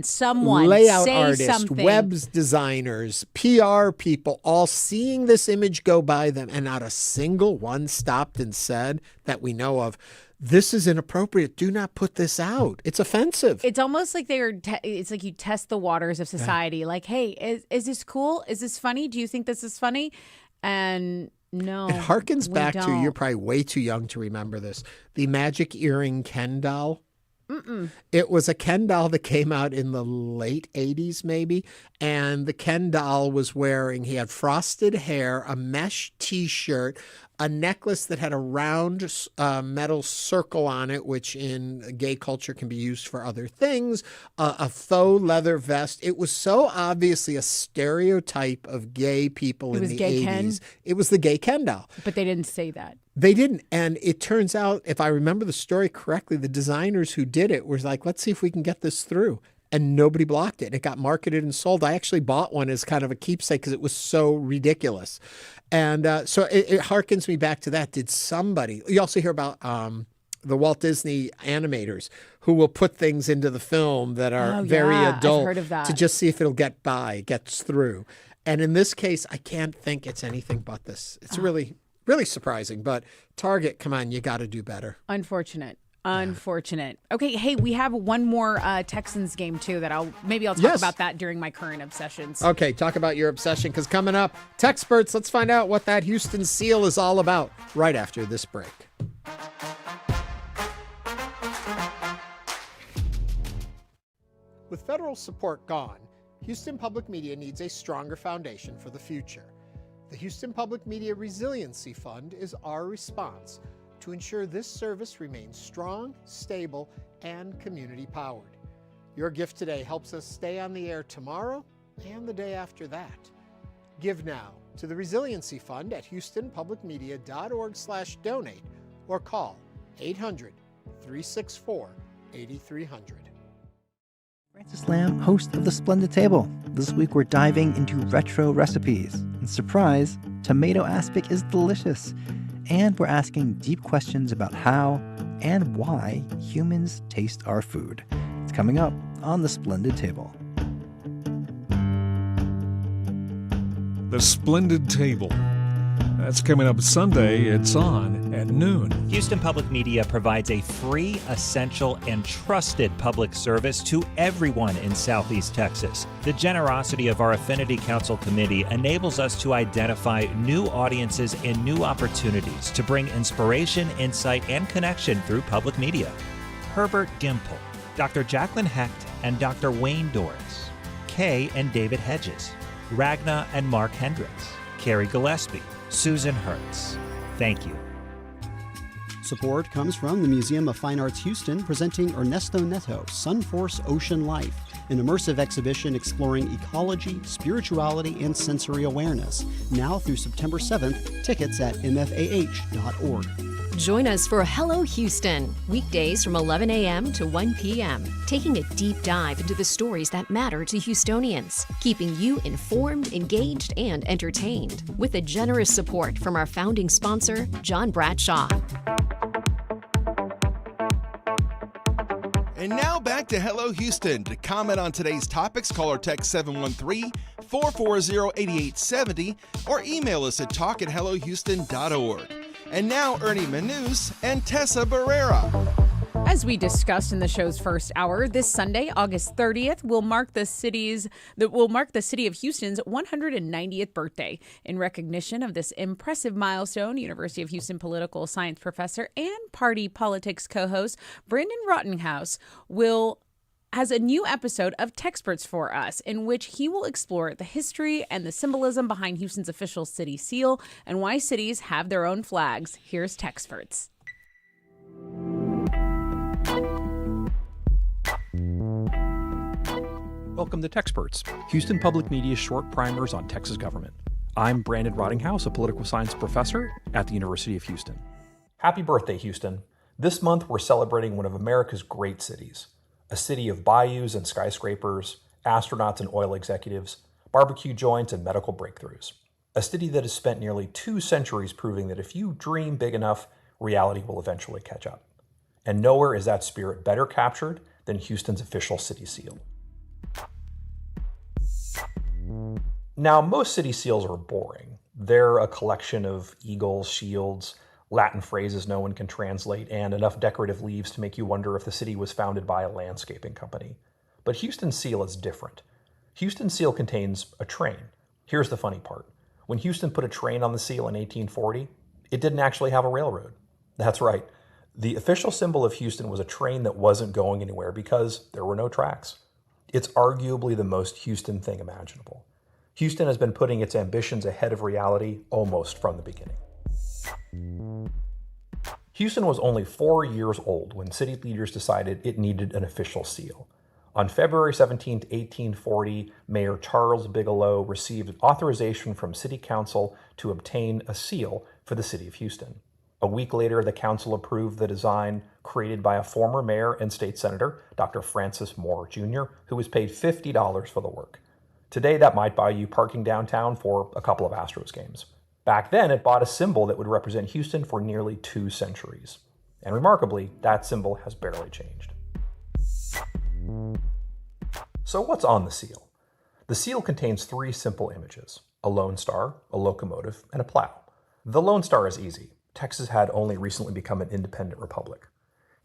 someone, layout say artists, something. webs designers, PR people, all seeing this image go by them, and not a single one stopped and said that we know of, this is inappropriate. Do not put this out. It's offensive. It's almost like it's like you test the waters of society. Like, hey, is this cool? Is this funny? Do you think this is funny? And no, it harkens back to, don't. you're probably way too young to remember this, the magic earring Ken doll. Mm-mm. It was a Ken doll that came out in the late 80s, maybe. And the Ken doll was he had frosted hair, a mesh T-shirt, a necklace that had a round metal circle on it, which in gay culture can be used for other things, a faux leather vest. It was so obviously a stereotype of gay people in the 80s. Ken? It was the gay Ken doll. But they didn't say that. They didn't. And it turns out, if I remember the story correctly, the designers who did it was like, let's see if we can get this through. And nobody blocked it. It got marketed and sold. I actually bought one as kind of a keepsake because it was so ridiculous. And so it harkens me back to that. Did somebody, you also hear about the Walt Disney animators who will put things into the film that are very adult I've heard of that. to just see if it'll gets through. And in this case, I can't think it's anything but this. It's really surprising. But Target, come on, you got to do better. Unfortunate. Okay, hey, we have one more Texans game too that I'll talk about that during my current obsessions. Okay, talk about your obsession, because coming up, Texperts, let's find out what that Houston seal is all about right after this break. With federal support gone, Houston Public Media needs a stronger foundation for the future. The Houston Public Media Resiliency Fund is our response to ensure this service remains strong, stable, and community-powered. Your gift today helps us stay on the air tomorrow and the day after that. Give now to the Resiliency Fund at houstonpublicmedia.org/donate or call 800-364-8300. Francis Lamb, host of The Splendid Table. This week we're diving into retro recipes. And surprise, tomato aspic is delicious. And we're asking deep questions about how and why humans taste our food. It's coming up on The Splendid Table. The Splendid Table. That's coming up Sunday. It's on at noon. Houston Public Media provides a free, essential, and trusted public service to everyone in Southeast Texas. The generosity of our Affinity Council Committee enables us to identify new audiences and new opportunities to bring inspiration, insight, and connection through public media. Herbert Gimple, Dr. Jacqueline Hecht, and Dr. Wayne Doris, Kay and David Hedges, Ragna and Mark Hendricks, Carrie Gillespie, Susan Hertz. Thank you. Support comes from the Museum of Fine Arts Houston, presenting Ernesto Neto, Sunforce Ocean Life, an immersive exhibition exploring ecology, spirituality, and sensory awareness. Now through September 7th, tickets at mfah.org. Join us for Hello Houston, weekdays from 11 a.m. to 1 p.m., taking a deep dive into the stories that matter to Houstonians, keeping you informed, engaged, and entertained, with a generous support from our founding sponsor, John Bradshaw. And now back to Hello Houston. To comment on today's topics, call or text 713-440-8870 or email us at talk@hellohouston.org. And now Ernie Manous and Tessa Barrera. As we discussed in the show's first hour, this Sunday, August 30th, will mark the city of Houston's 190th birthday. In recognition of this impressive milestone, University of Houston political science professor and party politics co-host Brandon Rottinghaus has a new episode of Texperts for us, in which he will explore the history and the symbolism behind Houston's official city seal and why cities have their own flags. Here's Texperts. Welcome to Texperts, Houston Public Media's short primers on Texas government. I'm Brandon Rottinghaus, a political science professor at the University of Houston. Happy birthday, Houston. This month we're celebrating one of America's great cities, a city of bayous and skyscrapers, astronauts and oil executives, barbecue joints and medical breakthroughs. A city that has spent nearly 2 centuries proving that if you dream big enough, reality will eventually catch up. And nowhere is that spirit better captured than Houston's official city seal. Now, most city seals are boring. They're a collection of eagles, shields, Latin phrases no one can translate, and enough decorative leaves to make you wonder if the city was founded by a landscaping company. But Houston's seal is different. Houston's seal contains a train. Here's the funny part. When Houston put a train on the seal in 1840, it didn't actually have a railroad. That's right. The official symbol of Houston was a train that wasn't going anywhere because there were no tracks. It's arguably the most Houston thing imaginable. Houston has been putting its ambitions ahead of reality almost from the beginning. Houston was only 4 years old when city leaders decided it needed an official seal. On February 17, 1840, Mayor Charles Bigelow received authorization from City Council to obtain a seal for the city of Houston. A week later, the council approved the design created by a former mayor and state senator, Dr. Francis Moore Jr., who was paid $50 for the work. Today, that might buy you parking downtown for a couple of Astros games. Back then, it bought a symbol that would represent Houston for nearly 2 centuries. And remarkably, that symbol has barely changed. So what's on the seal? The seal contains 3 simple images: a Lone Star, a locomotive, and a plow. The Lone Star is easy. Texas had only recently become an independent republic.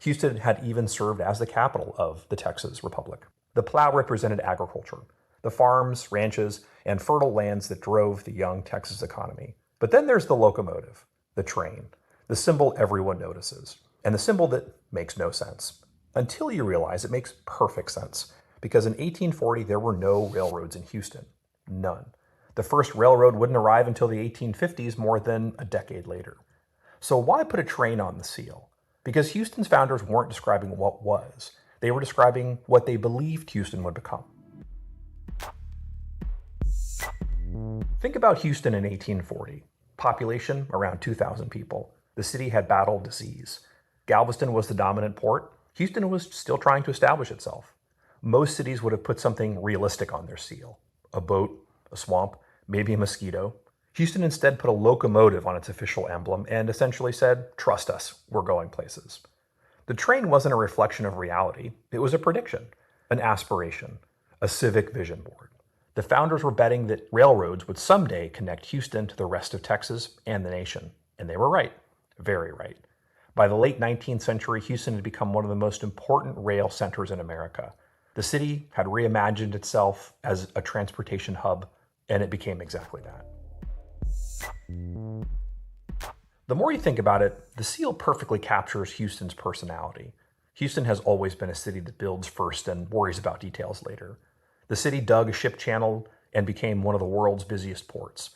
Houston had even served as the capital of the Texas Republic. The plow represented agriculture, the farms, ranches, and fertile lands that drove the young Texas economy. But then there's the locomotive, the train, the symbol everyone notices, and the symbol that makes no sense. Until you realize it makes perfect sense, because in 1840 there were no railroads in Houston. None. The first railroad wouldn't arrive until the 1850s, more than a decade later. So why put a train on the seal? Because Houston's founders weren't describing what was. They were describing what they believed Houston would become. Think about Houston in 1840. Population around 2,000 people. The city had battled disease. Galveston was the dominant port. Houston was still trying to establish itself. Most cities would have put something realistic on their seal. A boat, a swamp, maybe a mosquito. Houston instead put a locomotive on its official emblem and essentially said, "Trust us, we're going places." The train wasn't a reflection of reality. It was a prediction, an aspiration, a civic vision board. The founders were betting that railroads would someday connect Houston to the rest of Texas and the nation. And they were right. Very right. By the late 19th century, Houston had become one of the most important rail centers in America. The city had reimagined itself as a transportation hub, and it became exactly that. The more you think about it, the seal perfectly captures Houston's personality. Houston has always been a city that builds first and worries about details later. The city dug a ship channel and became one of the world's busiest ports.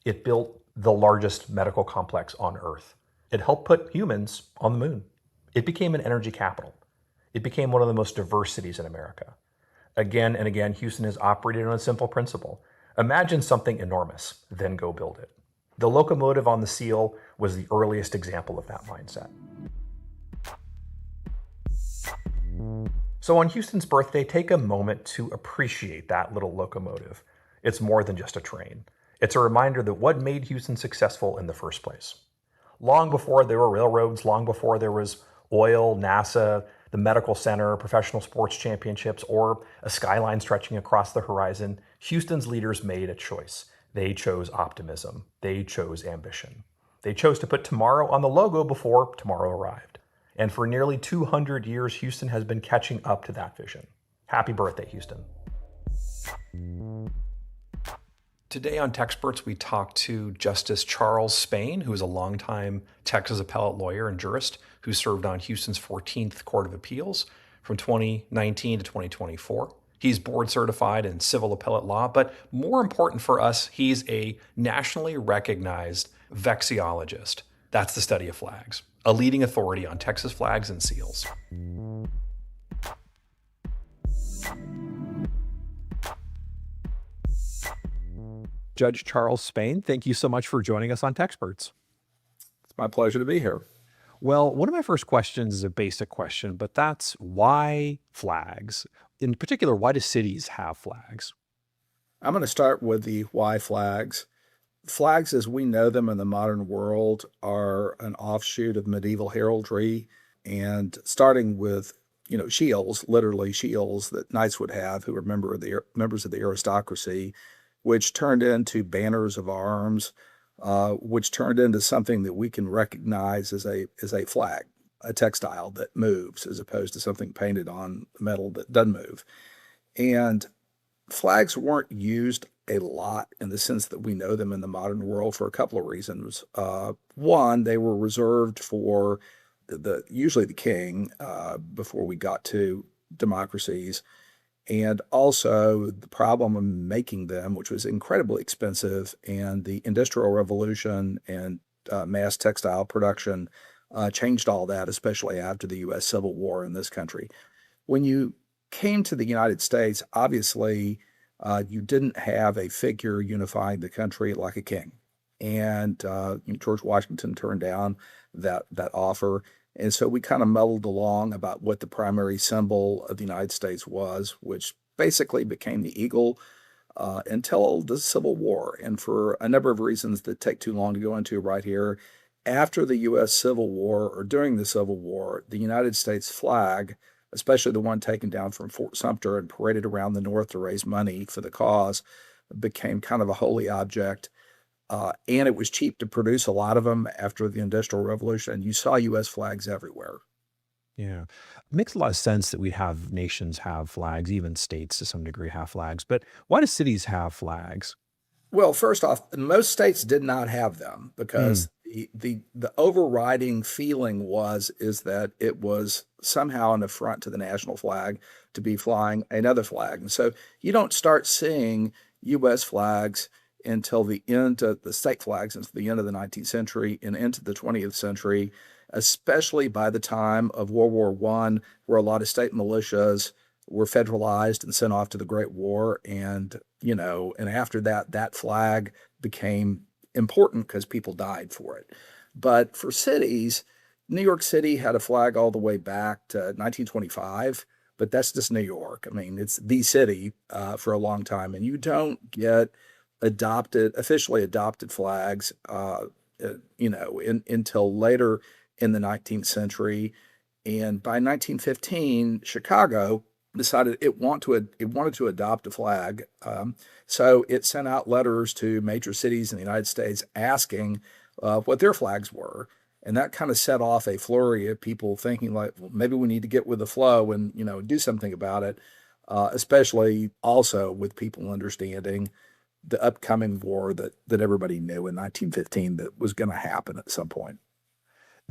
It built the largest medical complex on Earth. It helped put humans on the moon. It became an energy capital. It became one of the most diverse cities in America. Again and again, Houston has operated on a simple principle. Imagine something enormous, then go build it. The locomotive on the seal was the earliest example of that mindset. So on Houston's birthday, take a moment to appreciate that little locomotive. It's more than just a train. It's a reminder that what made Houston successful in the first place. Long before there were railroads, long before there was oil, NASA, the medical center, professional sports championships, or a skyline stretching across the horizon, Houston's leaders made a choice. They chose optimism. They chose ambition. They chose to put tomorrow on the logo before tomorrow arrived. And for nearly 200 years, Houston has been catching up to that vision. Happy birthday, Houston. Today on Texperts, we talked to Justice Charles Spain, who is a longtime Texas appellate lawyer and jurist who served on Houston's 14th Court of Appeals from 2019 to 2024. He's board certified in civil appellate law, but more important for us, he's a nationally recognized vexillologist. That's the study of flags, a leading authority on Texas flags and seals. Judge Charles Spain, thank you so much for joining us on Texperts. It's my pleasure to be here. Well, one of my first questions is a basic question, but that's why flags? In particular, why do cities have flags? I'm going to start with the why flags. Flags as we know them in the modern world are an offshoot of medieval heraldry, and starting with shields, literally shields that knights would have who were members of the aristocracy, which turned into banners of arms, which turned into something that we can recognize as a flag, a textile that moves as opposed to something painted on metal that doesn't move. And flags weren't used a lot in the sense that we know them in the modern world for a couple of reasons. One, they were reserved for usually the king before we got to democracies. And also the problem of making them, which was incredibly expensive, and the Industrial Revolution and mass textile production changed all that, especially after the U.S. Civil War in this country. When you came to the United States, obviously you didn't have a figure unifying the country like a king. And George Washington turned down that offer. And so we kind of muddled along about what the primary symbol of the United States was, which basically became the eagle until the Civil War. And for a number of reasons that take too long to go into right here, after the U.S. Civil War or during the Civil War, the United States flag, especially the one taken down from Fort Sumter and paraded around the North to raise money for the cause, became kind of a holy object. And it was cheap to produce a lot of them after the Industrial Revolution. And you saw U.S. flags everywhere. Yeah. It makes a lot of sense that we have nations have flags, even states to some degree have flags. But why do cities have flags? Well, first off, most states did not have them because the overriding feeling is that it was somehow an affront to the national flag to be flying another flag. And so you don't start seeing U.S. flags until the end of the state flags, until the end of the 19th century and into the 20th century, especially by the time of World War I, where a lot of state militias were federalized and sent off to the Great War. And after that flag became important because people died for it. But for cities, New York City had a flag all the way back to 1925, but that's just New York. I mean, it's the city for a long time, and you don't get officially adopted flags, until later in the 19th century. And by 1915, Chicago decided it wanted to adopt a flag. So it sent out letters to major cities in the United States asking what their flags were. And that kind of set off a flurry of people thinking like, well, maybe we need to get with the flow and, do something about it, especially also with people understanding the upcoming war that everybody knew in 1915 that was going to happen at some point.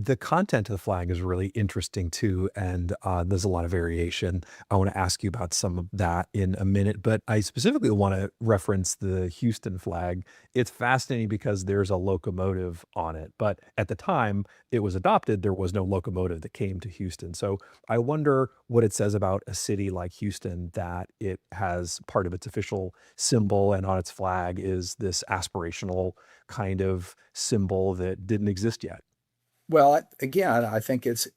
The content of the flag is really interesting too, and there's a lot of variation. I want to ask you about some of that in a minute, but I specifically want to reference the Houston flag. It's fascinating because there's a locomotive on it, but at the time it was adopted, there was no locomotive that came to Houston. So I wonder what it says about a city like Houston that it has part of its official symbol and on its flag is this aspirational kind of symbol that didn't exist yet. Well, again, I think it's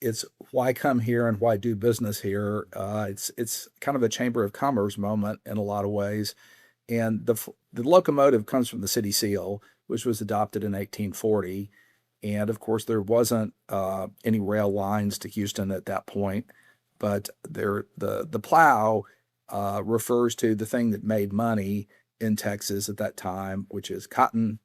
why come here and why do business here. It's kind of a chamber of commerce moment in a lot of ways, and the locomotive comes from the city seal, which was adopted in 1840, and of course there wasn't any rail lines to Houston at that point. but the plow refers to the thing that made money in Texas at that time, which is cotton.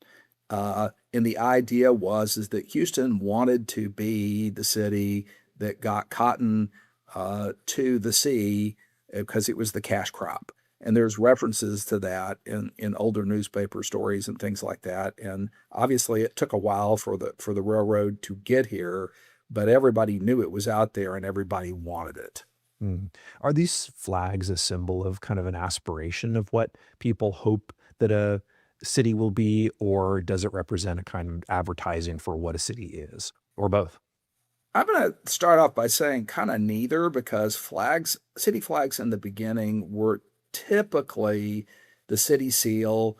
And the idea is that Houston wanted to be the city that got cotton to the sea because it was the cash crop. And there's references to that in older newspaper stories and things like that. And obviously it took a while for the railroad to get here, but everybody knew it was out there and everybody wanted it. Are these flags a symbol of kind of an aspiration of what people hope that a city will be, or does it represent a kind of advertising for what a city is, or both? I'm going to start off by saying kind of neither, because city flags in the beginning were typically the city seal,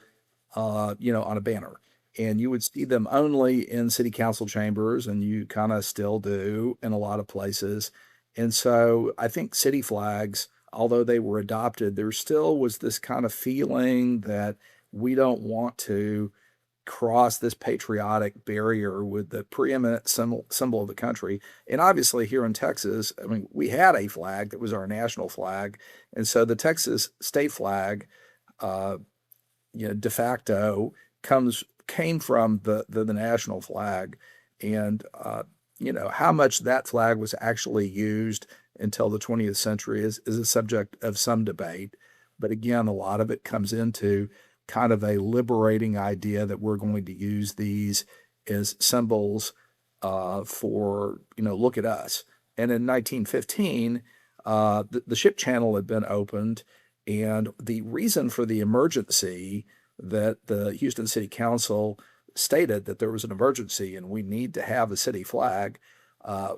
on a banner. And you would see them only in city council chambers, and you kind of still do in a lot of places. And so I think city flags, although they were adopted, there still was this kind of feeling that we don't want to cross this patriotic barrier with the preeminent symbol of the country. And obviously here in Texas, I mean, we had a flag that was our national flag. And so the Texas state flag, de facto came from the national flag. And, how much that flag was actually used until the 20th century is a subject of some debate. But again, a lot of it comes into kind of a liberating idea that we're going to use these as symbols for, look at us. And in 1915, the ship channel had been opened, and the reason for the emergency that the Houston City Council stated that there was an emergency and we need to have a city flag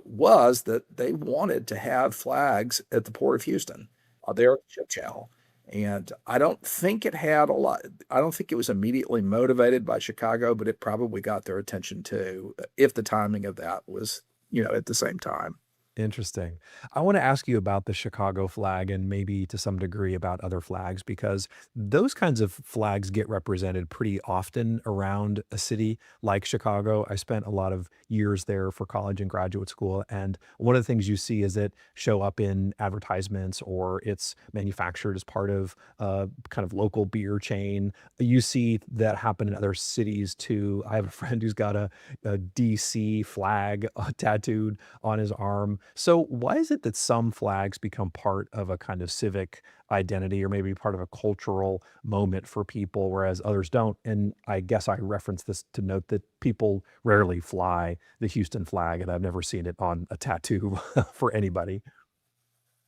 was that they wanted to have flags at the Port of Houston, there at the ship channel. And I don't think it was immediately motivated by Chicago, but it probably got their attention too, if the timing of that was, at the same time. Interesting. I want to ask you about the Chicago flag and maybe to some degree about other flags, because those kinds of flags get represented pretty often around a city like Chicago. I spent a lot of years there for college and graduate school. And one of the things you see is it show up in advertisements, or it's manufactured as part of a kind of local beer chain. You see that happen in other cities too. I have a friend who's got a DC flag tattooed on his arm. So why is it that some flags become part of a kind of civic identity, or maybe part of a cultural moment for people, whereas others don't? And I guess I reference this to note that people rarely fly the Houston flag, and I've never seen it on a tattoo for anybody.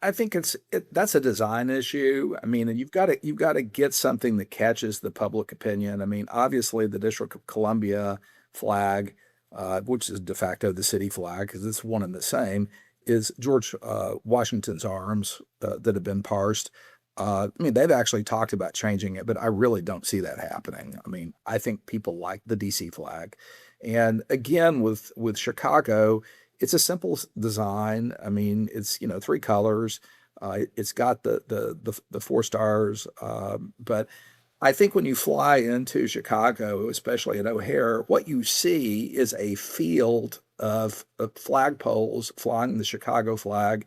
I think that's a design issue. I mean, you've got to get something that catches the public opinion. I mean, obviously the District of Columbia flag, which is de facto the city flag because it's one and the same, is George Washington's arms that have been parsed. I mean, they've actually talked about changing it, but I really don't see that happening. I mean, I think people like the DC flag. And again, with Chicago, it's a simple design. I mean, it's, three colors. It's got the 4 stars. But I think when you fly into Chicago, especially at O'Hare, what you see is a field of flagpoles flying the Chicago flag,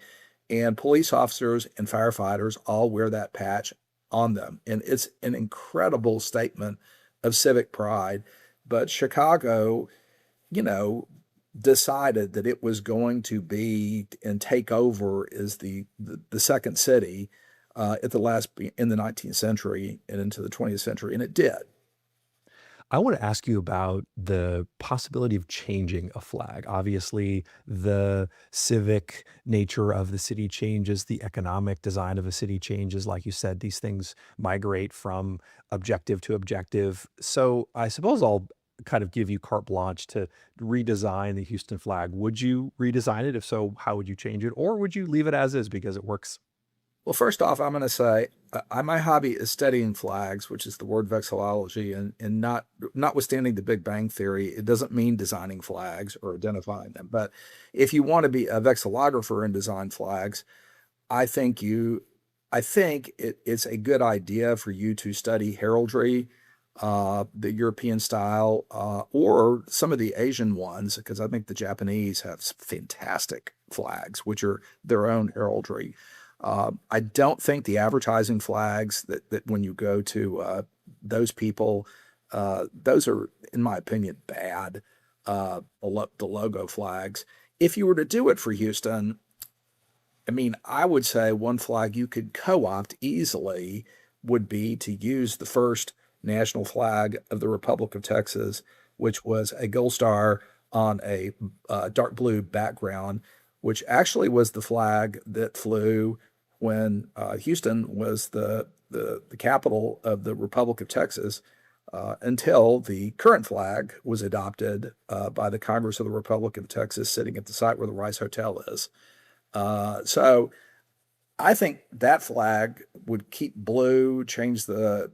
and police officers and firefighters all wear that patch on them. And it's an incredible statement of civic pride. But Chicago, decided that it was going to be and take over as the second city in the 19th century and into the 20th century, and it did. I want to ask you about the possibility of changing a flag. Obviously, the civic nature of the city changes, the economic design of a city changes. Like you said, these things migrate from objective to objective. So I suppose I'll kind of give you carte blanche to redesign the Houston flag. Would you redesign it? If so, how would you change it? Or would you leave it as is because it works? Well, first off, I'm going to say my hobby is studying flags, which is the word vexillology, and notwithstanding the Big Bang Theory, it doesn't mean designing flags or identifying them. But if you want to be a vexillographer and design flags, I think it's a good idea for you to study heraldry, the European style, or some of the Asian ones, because I think the Japanese have fantastic flags, which are their own heraldry. I don't think the advertising flags that when you go to those people, those are, in my opinion, bad. The logo flags. If you were to do it for Houston, I mean, I would say one flag you could co-opt easily would be to use the first national flag of the Republic of Texas, which was a gold star on a dark blue background, which actually was the flag that flew when Houston was the capital of the Republic of Texas, until the current flag was adopted by the Congress of the Republic of Texas, sitting at the site where the Rice Hotel is. So I think that flag would keep blue, change the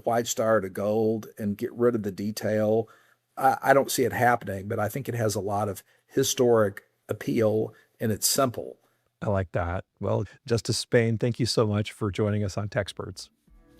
white star to gold, and get rid of the detail. I don't see it happening, but I think it has a lot of historic appeal, and it's simple. I like that. Well, Justice Spain, thank you so much for joining us on Texperts.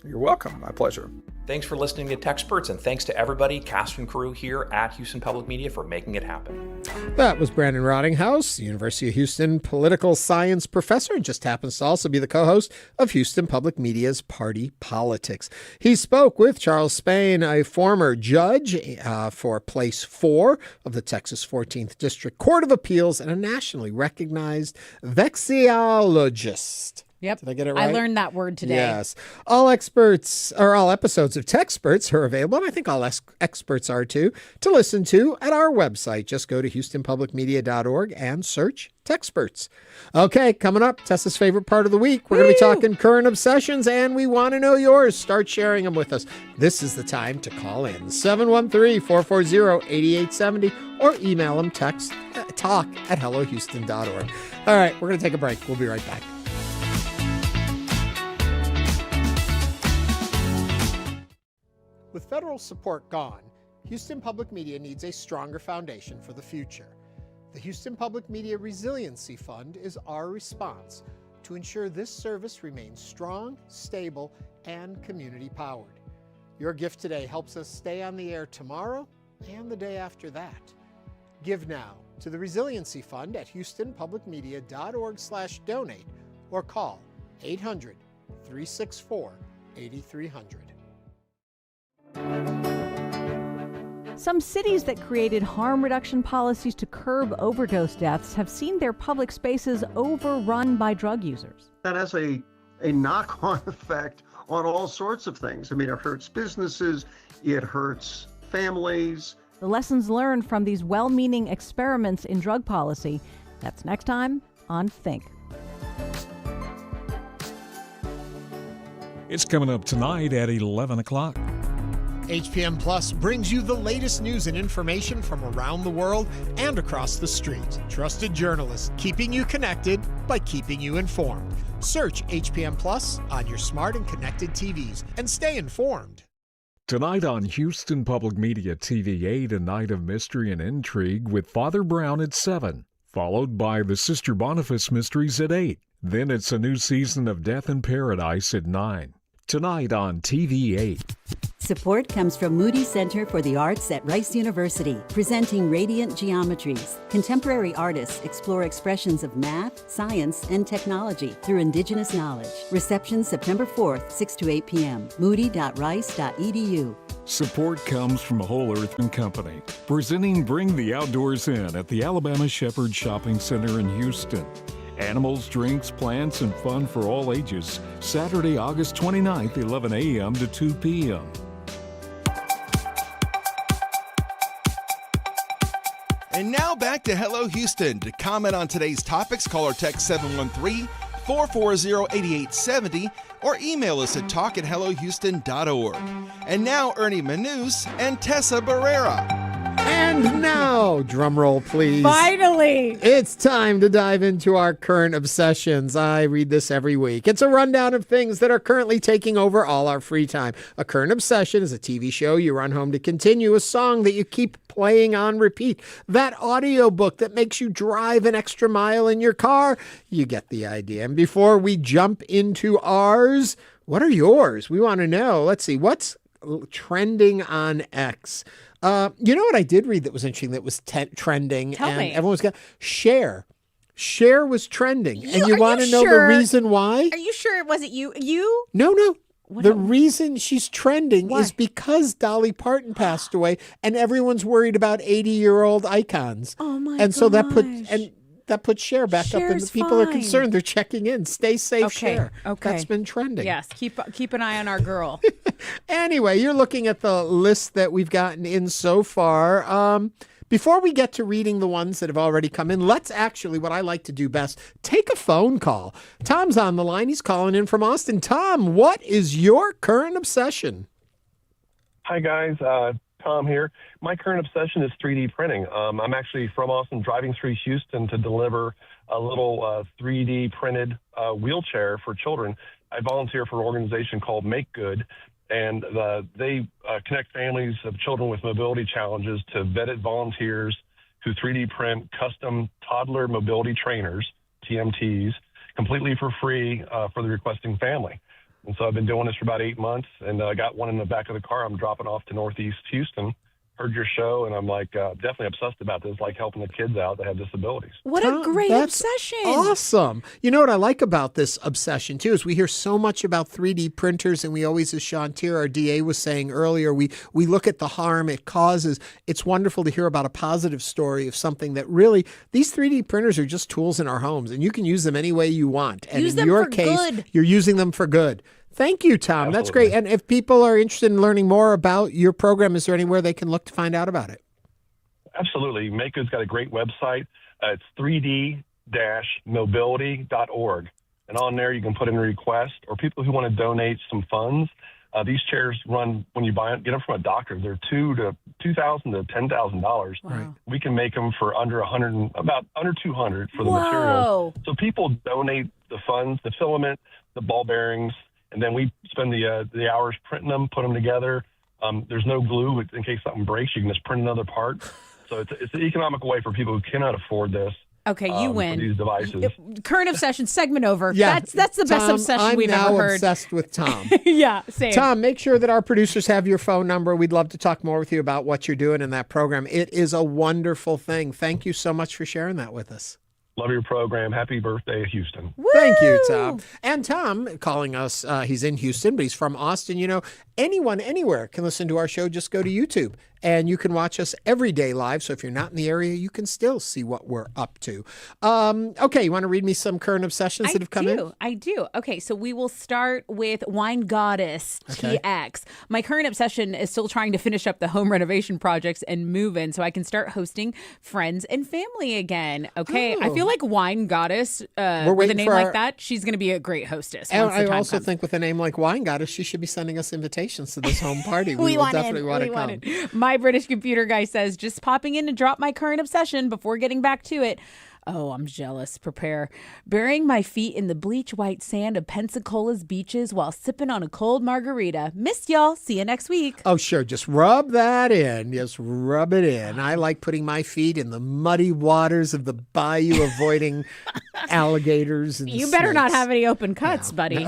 You're welcome. My pleasure. Thanks for listening to Texperts, and thanks to everybody, cast and crew here at Houston Public Media, for making it happen. That was Brandon Rottinghaus, University of Houston political science professor, and just happens to also be the co-host of Houston Public Media's Party Politics. He spoke with Charles Spain, a former judge for Place 4 of the Texas 14th District Court of Appeals and a nationally recognized vexillologist. Yep. Did I get it right? I learned that word today. Yes. All episodes of Texperts are available, and I think all experts are too, to listen to at our website. Just go to houstonpublicmedia.org and search Texperts. Okay, coming up, Tessa's favorite part of the week. We're going to be talking current obsessions, and we want to know yours. Start sharing them with us. This is the time to call in. 713-440-8870 or email them talk@hellohouston.org. All right, we're going to take a break. We'll be right back. With federal support gone, Houston Public Media needs a stronger foundation for the future. The Houston Public Media Resiliency Fund is our response to ensure this service remains strong, stable, and community-powered. Your gift today helps us stay on the air tomorrow and the day after that. Give now to the Resiliency Fund at houstonpublicmedia.org/donate or call 800-364-8300. Some cities that created harm reduction policies to curb overdose deaths have seen their public spaces overrun by drug users. That has a knock-on effect on all sorts of things. I mean, it hurts businesses, it hurts families. The lessons learned from these well-meaning experiments in drug policy, that's next time on Think. It's coming up tonight at 11 o'clock. HPM Plus brings you the latest news and information from around the world and across the street. Trusted journalists keeping you connected by keeping you informed. Search HPM Plus on your smart and connected TVs and stay informed. Tonight on Houston Public Media TV 8, a night of mystery and intrigue with Father Brown at 7, followed by the Sister Boniface Mysteries at 8. Then it's a new season of Death in Paradise at 9. Tonight on TV 8. Support comes from Moody Center for the Arts at Rice University, presenting Radiant Geometries. Contemporary artists explore expressions of math, science, and technology through indigenous knowledge. Reception September 4th, 6 to 8 p.m. moody.rice.edu. Support comes from Whole Earth and Company, presenting Bring the Outdoors In at the Alabama Shepherd Shopping Center in Houston. Animals, drinks, plants, and fun for all ages. Saturday, August 29th, 11 a.m. to 2 p.m. And now back to Hello Houston. To comment on today's topics, call or text 713-440-8870 or email us at talk@hellohouston.org. And now Ernie Manous and Tessa Barrera. And now, drum roll, please. Finally! It's time to dive into our current obsessions. I read this every week. It's a rundown of things that are currently taking over all our free time. A current obsession is a TV show you run home to continue, a song that you keep playing on repeat, that audiobook that makes you drive an extra mile in your car. You get the idea. And before we jump into ours, what are yours? We want to know. Let's see. What's trending on X? You know what I did read that was interesting that was trending? Tell me. Everyone's got Cher Cher was trending. And you are want to you know sure? the reason why? Are you sure it wasn't you? You? No. The else? reason she's trending Why? is because Dolly Parton passed away, and everyone's worried about 80-year-old icons. Oh my And so that gosh. puts Cher back up, and the Cher's people are fine. concerned. They're checking in. Stay safe, Okay. Cher. Okay. That's been trending. Yes. Keep an eye on our girl. Anyway, you're looking at the list that we've gotten in so far. Before we get to reading the ones that have already come in, let's actually, what I like to do best, take a phone call. Tom's on the line. He's calling in from Austin. Tom, what is your current obsession? Hi, guys. Tom here. My current obsession is 3D printing. I'm actually from Austin, driving through Houston to deliver a little 3D printed wheelchair for children. I volunteer for an organization called Make Good, and they connect families of children with mobility challenges to vetted volunteers who 3D print custom toddler mobility trainers, TMTs, completely for free for the requesting family. And so I've been doing this for about 8 months, and I got one in the back of the car. I'm dropping off to Northeast Houston. Heard your show, and I'm like definitely obsessed about this, like helping the kids out that have disabilities. What a great That's obsession. Awesome. You know what I like about this obsession, too, is we hear so much about 3D printers, and we always, as Sean Teare, our DA, was saying earlier, we look at the harm it causes. It's wonderful to hear about a positive story of something that really, these 3D printers are just tools in our homes, and you can use them any way you want. And Use in them your for case, good. you're using them for good. Thank you, Tom. Absolutely. That's great. And if people are interested in learning more about your program, is there anywhere they can look to find out about it? Absolutely. Make Good's got a great website. It's 3d-mobility.org. And on there, you can put in a request, or people who want to donate some funds. These chairs run, when you buy them, get them from a doctor, they're $2,000 to $10,000. Right. We can make them for under about under $200 for the Whoa. materials. So people donate the funds, the filament, the ball bearings, and then we spend the hours printing them, put them together. There's no glue in case something breaks. You can just print another part. So it's an economical way for people who cannot afford this. Okay, you win. For these devices. Current obsession segment over. Yeah. That's the best Tom, obsession we've ever I'm heard. now obsessed with Tom. Yeah, same. Tom, make sure that our producers have your phone number. We'd love to talk more with you about what you're doing in that program. It is a wonderful thing. Thank you so much for sharing that with us. Love your program. Happy birthday, Houston. Woo! Thank you, Tom. And Tom calling us, he's in Houston, but he's from Austin. You know, anyone, anywhere can listen to our show. Just go to YouTube and you can watch us every day live. So if you're not in the area, you can still see what we're up to. Okay, you want to read me some current obsessions that have come in? I do. Okay, so we will start with Wine Goddess TX. My current obsession is still trying to finish up the home renovation projects and move in so I can start hosting friends and family again. Okay, I feel like Wine Goddess, with a waiting name for like our- that, she's going to be a great hostess. And once the I time also comes. think with a name like Wine Goddess, she should be sending us invitations to this home party. We will want definitely in. want We to want come. in. My British computer guy says, just popping in to drop my current obsession before getting back to it. Oh, I'm jealous. Prepare. Burying my feet in the bleach white sand of Pensacola's beaches while sipping on a cold margarita. Missed y'all. See you next week. Oh, sure. Just rub that in. Just rub it in. I like putting my feet in the muddy waters of the bayou, avoiding alligators and You better not snakes. have any open cuts, buddy.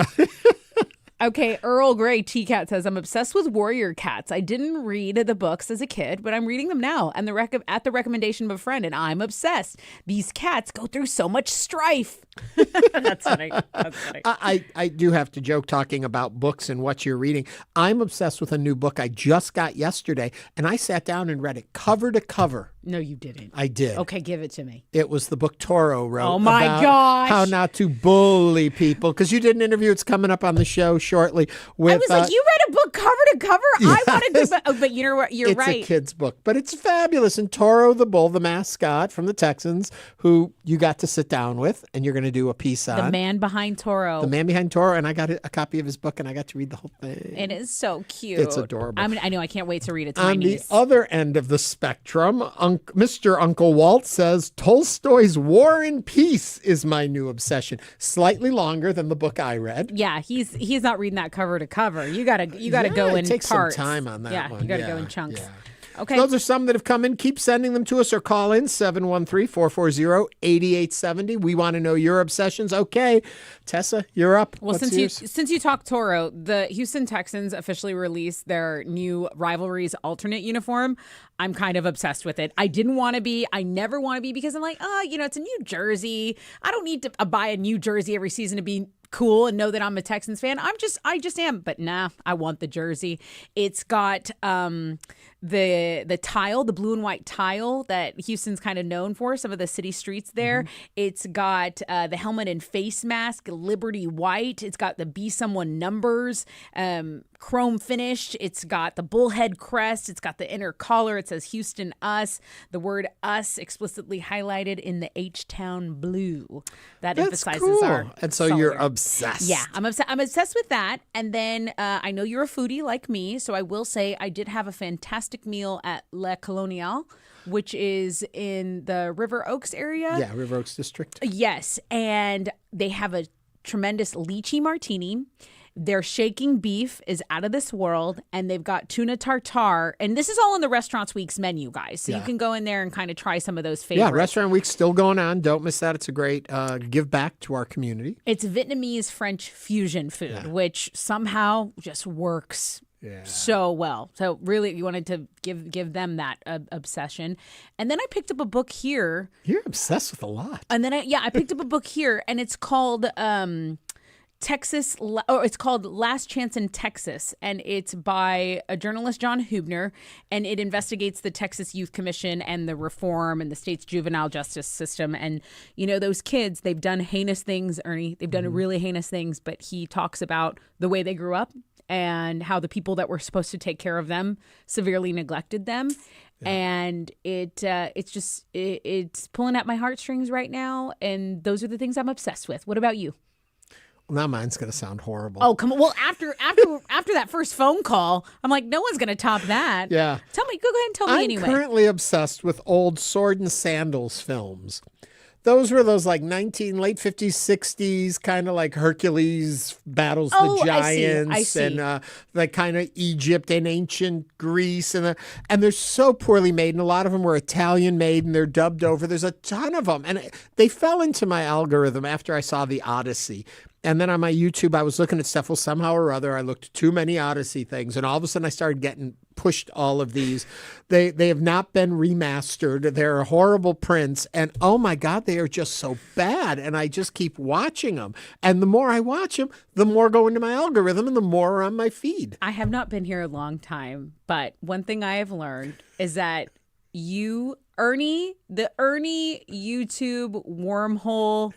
Okay, Earl Grey T-Cat says, I'm obsessed with warrior cats. I didn't read the books as a kid, but I'm reading them now and at the recommendation of a friend, and I'm obsessed. These cats go through so much strife. That's funny. That's funny. I do have to joke talking about books and what you're reading. I'm obsessed with a new book I just got yesterday, and I sat down and read it cover to cover. No, you didn't. I did. Okay, give it to me. It was the book Toro wrote. Oh, my about gosh. How not to bully people. Because you did an interview. It's coming up on the show shortly. With, I was like, you read a book cover to cover? I want to go, but you know what? You're it's right. a kid's book, but it's fabulous. And Toro the bull, the mascot from the Texans, who you got to sit down with, and you're going to do a piece on. The man behind Toro. The man behind Toro, and I got a copy of his book, and I got to read the whole thing. It is so cute. It's adorable. I know. I can't wait to read it to my On niece. the other end of the spectrum, Mr. Uncle Walt says Tolstoy's War and Peace is my new obsession. Slightly longer than the book I read. Yeah, he's not reading that cover to cover. You gotta go in it takes parts. some time on that yeah, one. you gotta go in chunks. Yeah. Okay. Those are some that have come in. Keep sending them to us or call in 713-440-8870. We want to know your obsessions. Okay, Tessa, you're up. Well, What's yours? since you talked Toro, the Houston Texans officially released their new rivalries alternate uniform. I'm kind of obsessed with it. I didn't want to be. I never want to be because I'm like, it's a New Jersey. I don't need to buy a new jersey every season to be cool and know that I'm a Texans fan. I just am. But nah, I want the jersey. It's got the tile, the blue and white tile that Houston's kind of known for, some of the city streets there. Mm-hmm. It's got the helmet and face mask, Liberty white. It's got the Be Someone numbers, chrome finished. It's got the bullhead crest. It's got the inner collar. It says Houston Us. The word us explicitly highlighted in the H-Town blue. That's emphasizes cool. our And so color. You're obsessed. Yeah, I'm obsessed with that. And then I know you're a foodie like me, so I will say I did have a fantastic meal at Le Colonial, which is in the River Oaks area. Yeah, River Oaks District. Yes, and they have a tremendous lychee martini. Their shaking beef is out of this world, and they've got tuna tartare. And this is all in the Restaurants Week's menu, guys. So you can go in there and kind of try some of those favorites. Yeah, Restaurant Week's still going on. Don't miss that. It's a great give back to our community. It's Vietnamese French fusion food, which somehow just works so well. So really, you wanted to give them that obsession. And then I picked up a book here. You're obsessed with a lot. And then I picked up a book here, and it's called it's called Last Chance in Texas, and it's by a journalist, John Hubner, and it investigates the Texas Youth Commission and the reform and the state's juvenile justice system. And, those kids, they've done heinous things, Ernie. They've done really heinous things, but he talks about the way they grew up and how the people that were supposed to take care of them severely neglected them. Yeah. And it's pulling at my heartstrings right now, and those are the things I'm obsessed with. What about you? Now mine's going to sound horrible. Oh, come on. Well, after that first phone call, I'm like, no one's going to top that. Yeah. Go ahead and tell me anyway. I'm currently obsessed with old Sword and Sandals films. Those were those like late 50s, 60s, kind of like Hercules battles the giants. I see. And like kind of Egypt and ancient Greece. And they're so poorly made. And a lot of them were Italian made and they're dubbed over. There's a ton of them. And they fell into my algorithm after I saw The Odyssey. And then on my YouTube, I was looking at stuff. Well, somehow or other, I looked at too many Odyssey things. And all of a sudden, I started getting pushed all of these. They have not been remastered. They're horrible prints. And oh my God, they are just so bad. And I just keep watching them. And the more I watch them, the more go into my algorithm and the more are on my feed. I have not been here a long time. But one thing I have learned is that the Ernie YouTube wormhole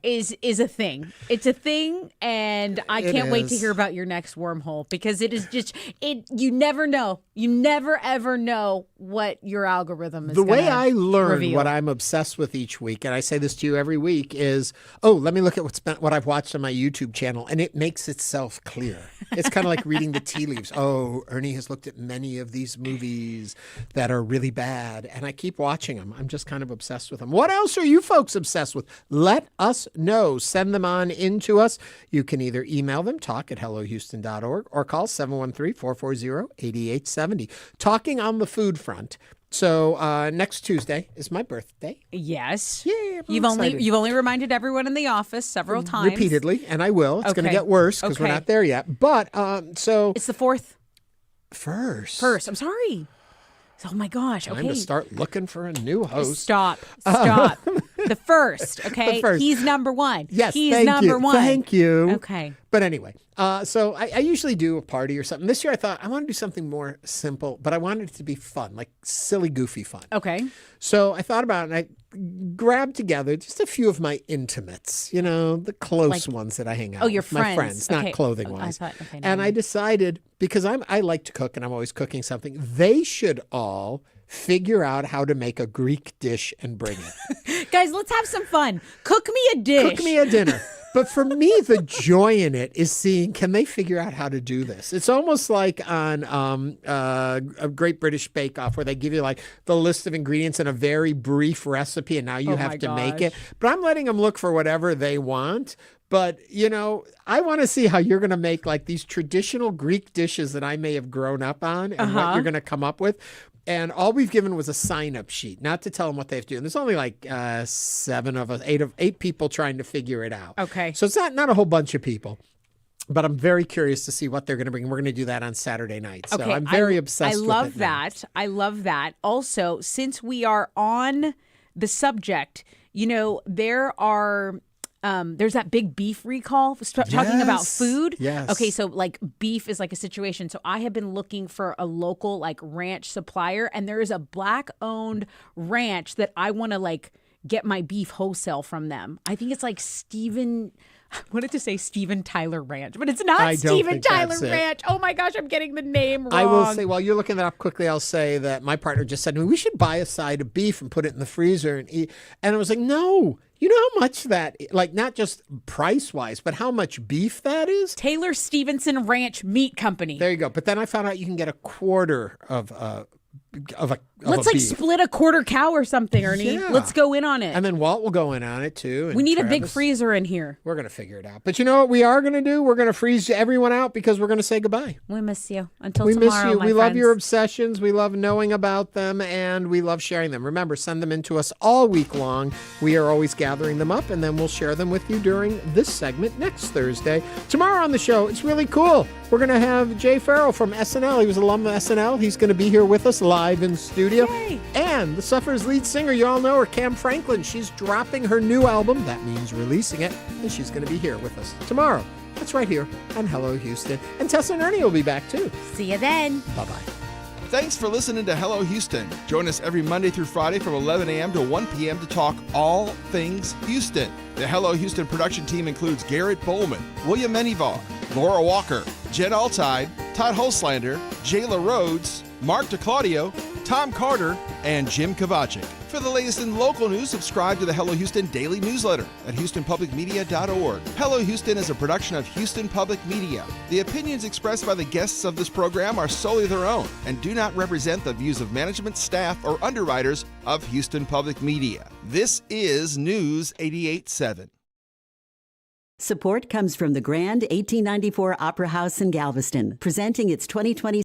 is a thing. It's a thing, and I can't wait to hear about your next wormhole because it is just you never know. You never ever know what your algorithm is. The way I learn reveal. What I'm obsessed with each week, and I say this to you every week, is let me look at what I've watched on my YouTube channel, and it makes itself clear. It's kind of like reading the tea leaves. Oh, Ernie has looked at many of these movies that are really bad, and I keep watching them. I'm just kind of obsessed with them. What else are you folks obsessed with? Let us know. Send them on in to us. You can either email them, talk@hellohouston.org, or call 713-440-8870. Talking on the food front. So next Tuesday is my birthday. Yes. Yeah, you've only reminded everyone in the office several times. Repeatedly, and I will. It's going to get worse because we're not there yet. But so it's the 4th. First. I'm sorry. Oh my gosh. Okay. Time to start looking for a new host. Stop. The first. Okay. The first. He's number one. Yes. He's number one. Thank you. Okay. But anyway, so I usually do a party or something. This year I thought I want to do something more simple, but I wanted it to be fun, like silly, goofy fun. Okay. So I thought about it and I grabbed together just a few of my intimates, the close ones that I hang out with. Your friends. My friends, not clothing wise. And I decided, because I like to cook and I'm always cooking something, they should all figure out how to make a Greek dish and bring it. Guys, let's have some fun. Cook me a dish. Cook me a dinner. But for me, the joy in it is seeing, can they figure out how to do this? It's almost like on a Great British Bake Off where they give you like the list of ingredients in a very brief recipe and now you have to make it. But I'm letting them look for whatever they want. But, I want to see how you're going to make like these traditional Greek dishes that I may have grown up on and what you're going to come up with. And all we've given was a sign-up sheet, not to tell them what they have to do. And there's only like 8 people trying to figure it out. Okay. So it's not a whole bunch of people. But I'm very curious to see what they're going to bring. We're going to do that on Saturday night. So I'm very obsessed with it. I love that. I love that. Also, since we are on the subject, there are... there's that big beef recall talking about food. Yes. Okay, so like beef is like a situation. So I have been looking for a local like ranch supplier, and there is a Black-owned ranch that I want to like get my beef wholesale from them. I think it's like I wanted to say Steven Tyler Ranch, but it's not Steven Tyler Ranch. Oh my gosh, I'm getting the name wrong. I will say, while you're looking that up quickly, I'll say that my partner just said to me, we should buy a side of beef and put it in the freezer and eat. And I was like, no. You know how much that, like, not just price-wise, but how much beef that is? Taylor Stevenson Ranch Meat Company. There you go. But then I found out you can get a quarter of a Let's like beef. split a quarter cow or something, Ernie. Yeah. Let's go in on it. And then Walt will go in on it too. And we need a big Travis. freezer in here. We're going to figure it out. But you know what we are going to do? We're going to freeze everyone out because we're going to say goodbye. We miss you. Until we tomorrow, miss you. my We love friends. your obsessions. We love knowing about them, and we love sharing them. Remember, send them in to us all week long. We are always gathering them up, and then we'll share them with you during this segment next Thursday. Tomorrow on the show, it's really cool. We're going to have Jay Farrell from SNL. He was an alum of SNL. He's going to be here with us live in studio. Yay. And the Sufferers lead singer, you all know her, Cam Franklin. She's dropping her new album. That means releasing it. And she's going to be here with us tomorrow. That's right here on Hello Houston. And Tessa and Ernie will be back too. See you then. Bye-bye. Thanks for listening to Hello Houston. Join us every Monday through Friday from 11 a.m. to 1 p.m. to talk all things Houston. The Hello Houston production team includes Garrett Bowman, William Menivar, Laura Walker, Jen Altide, Todd Holslander, Jayla Rhodes, Mark DeClaudio, Tom Carter, and Jim Kovacic. For the latest in local news, subscribe to the Hello Houston daily newsletter at HoustonPublicMedia.org. Hello Houston is a production of Houston Public Media. The opinions expressed by the guests of this program are solely their own and do not represent the views of management, staff, or underwriters of Houston Public Media. This is News 88.7. Support comes from the Grand 1894 Opera House in Galveston, presenting its 2020